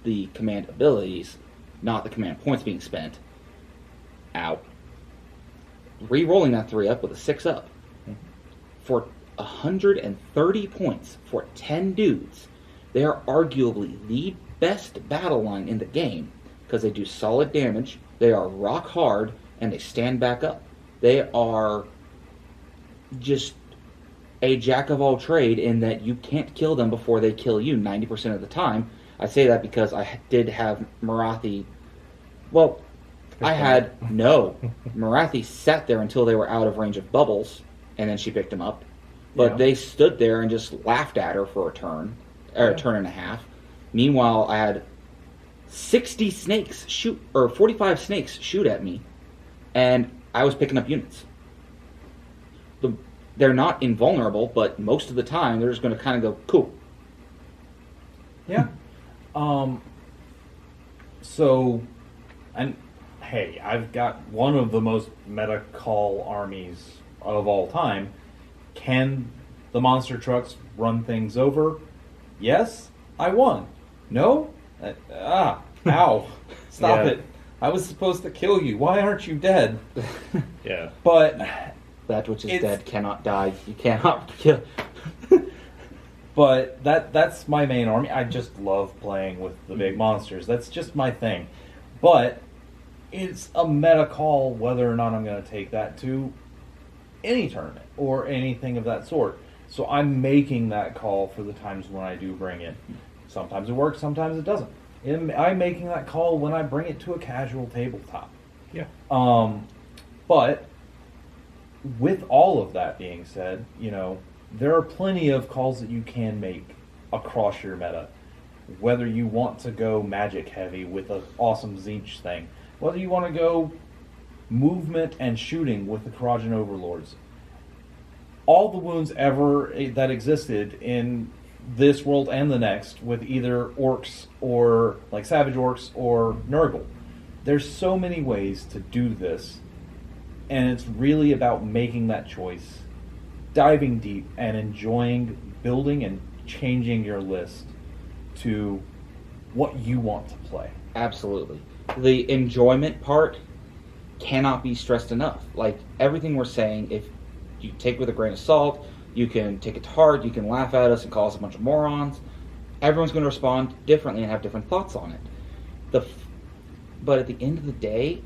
Speaker 1: the command abilities, not the command points being spent. Out. Re-rolling that 3-up with a 6-up. For 130 points for 10 dudes, they are arguably the best battle line in the game because they do solid damage, they are rock hard, and they stand back up. They are just a jack of all trade in that you can't kill them before they kill you 90% of the time. I say that because I did have Marathi. Well, Marathi sat there until they were out of range of bubbles, and then she picked them up. But they stood there and just laughed at her for a turn, or a turn and a half. Meanwhile, I had 60 snakes shoot, or 45 snakes shoot at me, and I was picking up units. They're not invulnerable, but most of the time they're just going to kind of go, cool.
Speaker 3: Yeah. So, and hey, I've got one of the most meta call armies of all time. Can the monster trucks run things over? Yes, I won. No? Ow. Stop it. I was supposed to kill you. Why aren't you dead?
Speaker 2: Yeah.
Speaker 3: But
Speaker 1: that which is dead cannot die. You cannot kill.
Speaker 3: But that's my main army. I just love playing with the big monsters. That's just my thing. But it's a meta call whether or not I'm going to take that to any tournament or anything of that sort. So I'm making that call for the times when I do bring it. Sometimes it works, sometimes it doesn't. I'm making that call when I bring it to a casual tabletop.
Speaker 2: Yeah.
Speaker 3: But with all of that being said, there are plenty of calls that you can make across your meta. Whether you want to go magic heavy with an awesome Zinch thing, whether you want to go movement and shooting with the Karajan Overlords. All the wounds ever that existed in this world and the next with either orcs or like savage orcs or Nurgle. There's so many ways to do this, and it's really about making that choice, diving deep, and enjoying building and changing your list to what you want to play.
Speaker 1: Absolutely. The enjoyment part cannot be stressed enough. Like, everything we're saying, if you take it with a grain of salt, you can take it to heart, you can laugh at us and call us a bunch of morons. Everyone's going to respond differently and have different thoughts on it. But at the end of the day,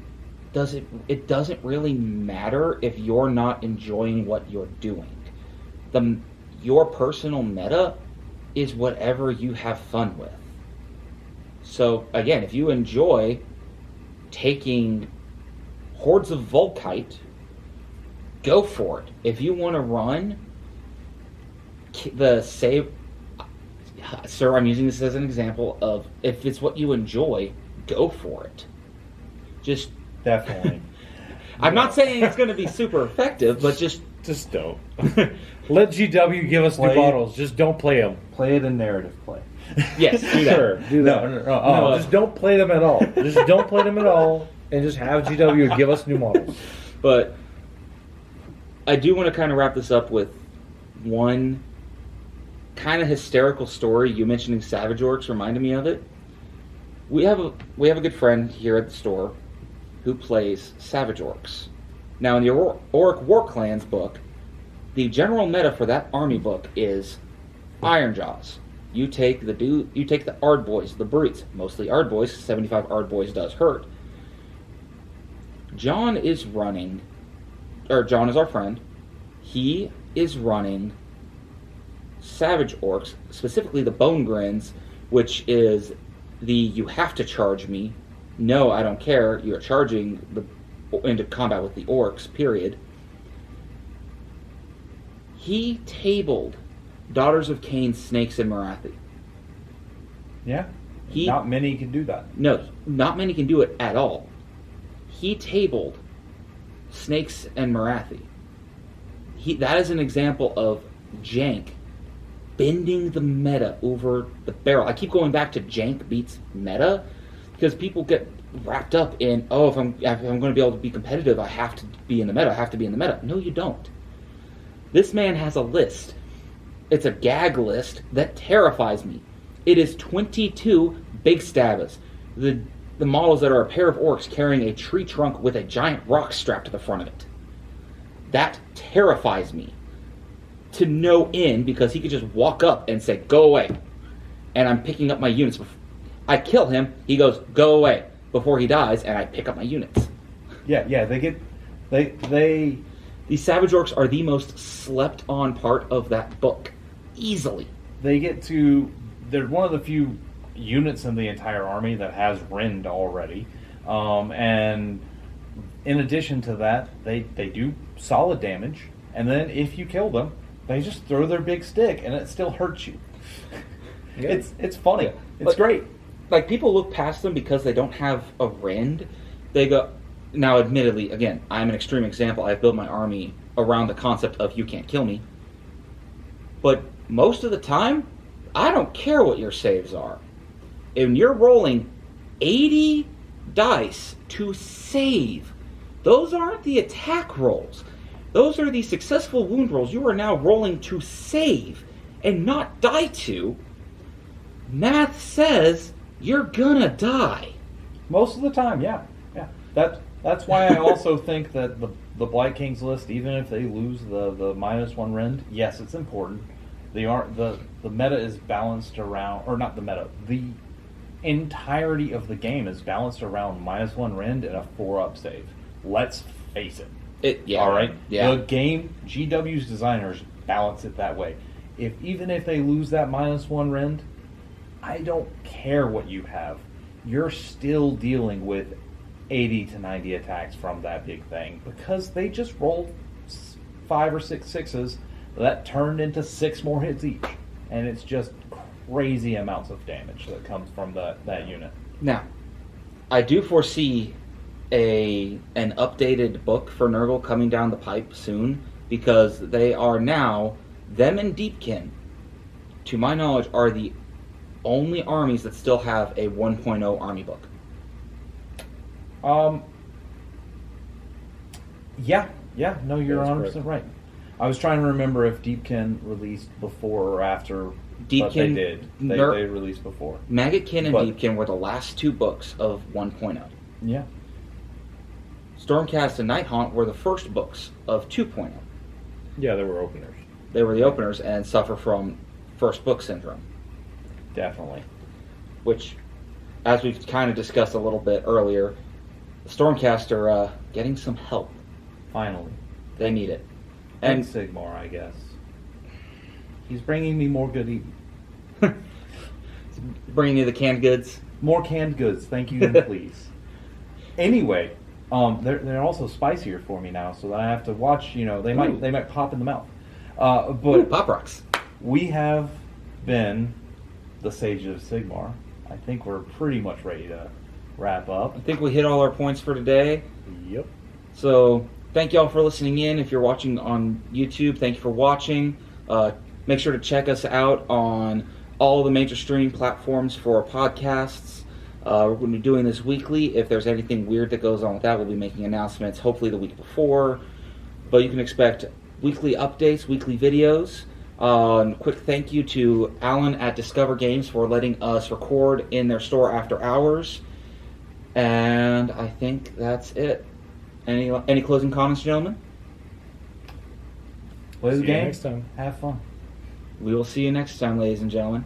Speaker 1: it doesn't really matter if you're not enjoying what you're doing. Your personal meta is whatever you have fun with. So again, if you enjoy taking hordes of Volkite, go for it. If you want to run the save, sir, I'm using this as an example of if it's what you enjoy, go for it. Just
Speaker 3: Definitely.
Speaker 1: I'm not saying it's going to be super effective, but just
Speaker 2: don't. Let GW give us new models. Just don't play them.
Speaker 3: Play it in narrative play.
Speaker 1: yes, do that.
Speaker 2: Sure, do that. No, just don't play them at all. Just don't play them at all, and just have GW give us new models.
Speaker 1: But I do want to kind of wrap this up with one kind of hysterical story. You mentioning Savage Orcs reminded me of it. We have a good friend here at the store who plays Savage Orcs. Now, in the Orc War Clans book, the general meta for that army book is Ironjaws. You take the Ardboys, the Brutes, mostly Ardboys. 75 Ardboys does hurt. John is our friend. He is running Savage Orcs, specifically the Bone Grins, which is the you have to charge me. No, I don't care. You're charging into combat with the orcs, period. He tabled Daughters of Cain, Snakes, and Marathi.
Speaker 3: Yeah. Not many can do that.
Speaker 1: No, not many can do it at all. He tabled Snakes and Marathi. That is an example of jank bending the meta over the barrel. I keep going back to jank beats meta because people get wrapped up in, if I'm going to be able to be competitive, I have to be in the meta. No, you don't. This man has a list. It's a gag list that terrifies me. It is 22 big stabbers. The models that are a pair of orcs carrying a tree trunk with a giant rock strapped to the front of it. That terrifies me to no end because he could just walk up and say, go away. And I'm picking up my units. I kill him, he goes, go away, before he dies, and I pick up my units.
Speaker 3: Yeah,
Speaker 1: These Savage Orcs are the most slept on part of that book. Easily.
Speaker 3: They're one of the few units in the entire army that has Rend already. And in addition to that, they do solid damage. And then if you kill them, they just throw their big stick and it still hurts you. Yeah. It's funny. Yeah. It's great.
Speaker 1: Like, people look past them because they don't have a Rend. They go... Now, admittedly, again, I'm an extreme example. I've built my army around the concept of you can't kill me. But most of the time, I don't care what your saves are. If you're rolling 80 dice to save, those aren't the attack rolls. Those are the successful wound rolls you are now rolling to save and not die to. Math says you're gonna die.
Speaker 3: Most of the time, yeah. That's why I also think that the Blight Kings list, even if they lose the -1 Rend, yes, it's important. The meta is balanced around, or not the meta, the entirety of the game is balanced around -1 Rend and a 4-up save. Let's face it.
Speaker 1: Yeah.
Speaker 3: All right?
Speaker 1: Yeah.
Speaker 3: The game, GW's designers balance it that way. Even if they lose that -1 rend, I don't care what you have. You're still dealing with 80 to 90 attacks from that big thing because they just rolled 5 or 6 sixes that turned into 6 more hits each, and it's just crazy amounts of damage that comes from that unit.
Speaker 1: Now, I do foresee an updated book for Nurgle coming down the pipe soon, because they are now, them and Deepkin, to my knowledge, are the only armies that still have a 1.0 army book.
Speaker 3: Yeah, no, you're
Speaker 2: That's
Speaker 3: 100% right. I was trying to remember if Deepkin released before or after, but they
Speaker 1: Deepkin,
Speaker 3: did. They released before.
Speaker 1: Maggotkin and
Speaker 3: But-
Speaker 1: Deepkin were the last 2 books of 1.0.
Speaker 3: Yeah.
Speaker 1: Stormcast and Nighthaunt were the first books of 2.0.
Speaker 2: Yeah, there were openers.
Speaker 1: They were the openers and suffer from first book syndrome,
Speaker 3: Definitely.
Speaker 1: which, as we've kind of discussed a little bit earlier, Stormcast are getting some help.
Speaker 3: Finally.
Speaker 1: They need it.
Speaker 3: And
Speaker 1: And
Speaker 3: Sigmar, I guess. He's bringing me more good eating.
Speaker 1: bringing you the canned goods.
Speaker 3: More canned goods, thank you and please. Anyway, they're also spicier for me now, so that I have to watch. They
Speaker 1: Ooh.
Speaker 3: might pop in the mouth.
Speaker 1: Ooh,
Speaker 3: But
Speaker 1: Pop Rocks.
Speaker 3: we have been the Sages of Sigmar. I think we're pretty much ready to wrap up.
Speaker 1: I think we hit all our points for today.
Speaker 2: Yep.
Speaker 1: So thank y'all for listening in. If you're watching on YouTube, thank you for watching. Make sure to check us out on all the major streaming platforms for podcasts. We're going to be doing this weekly. If there's anything weird that goes on with that, we'll be making announcements hopefully the week before. But you can expect weekly updates, weekly videos. Quick thank you to Alan at Discover Games for letting us record in their store after hours. And I think that's it. Any closing comments, gentlemen?
Speaker 3: Play the
Speaker 2: See you
Speaker 3: game.
Speaker 2: next time.
Speaker 3: Have fun.
Speaker 1: We will see you next time, ladies and gentlemen.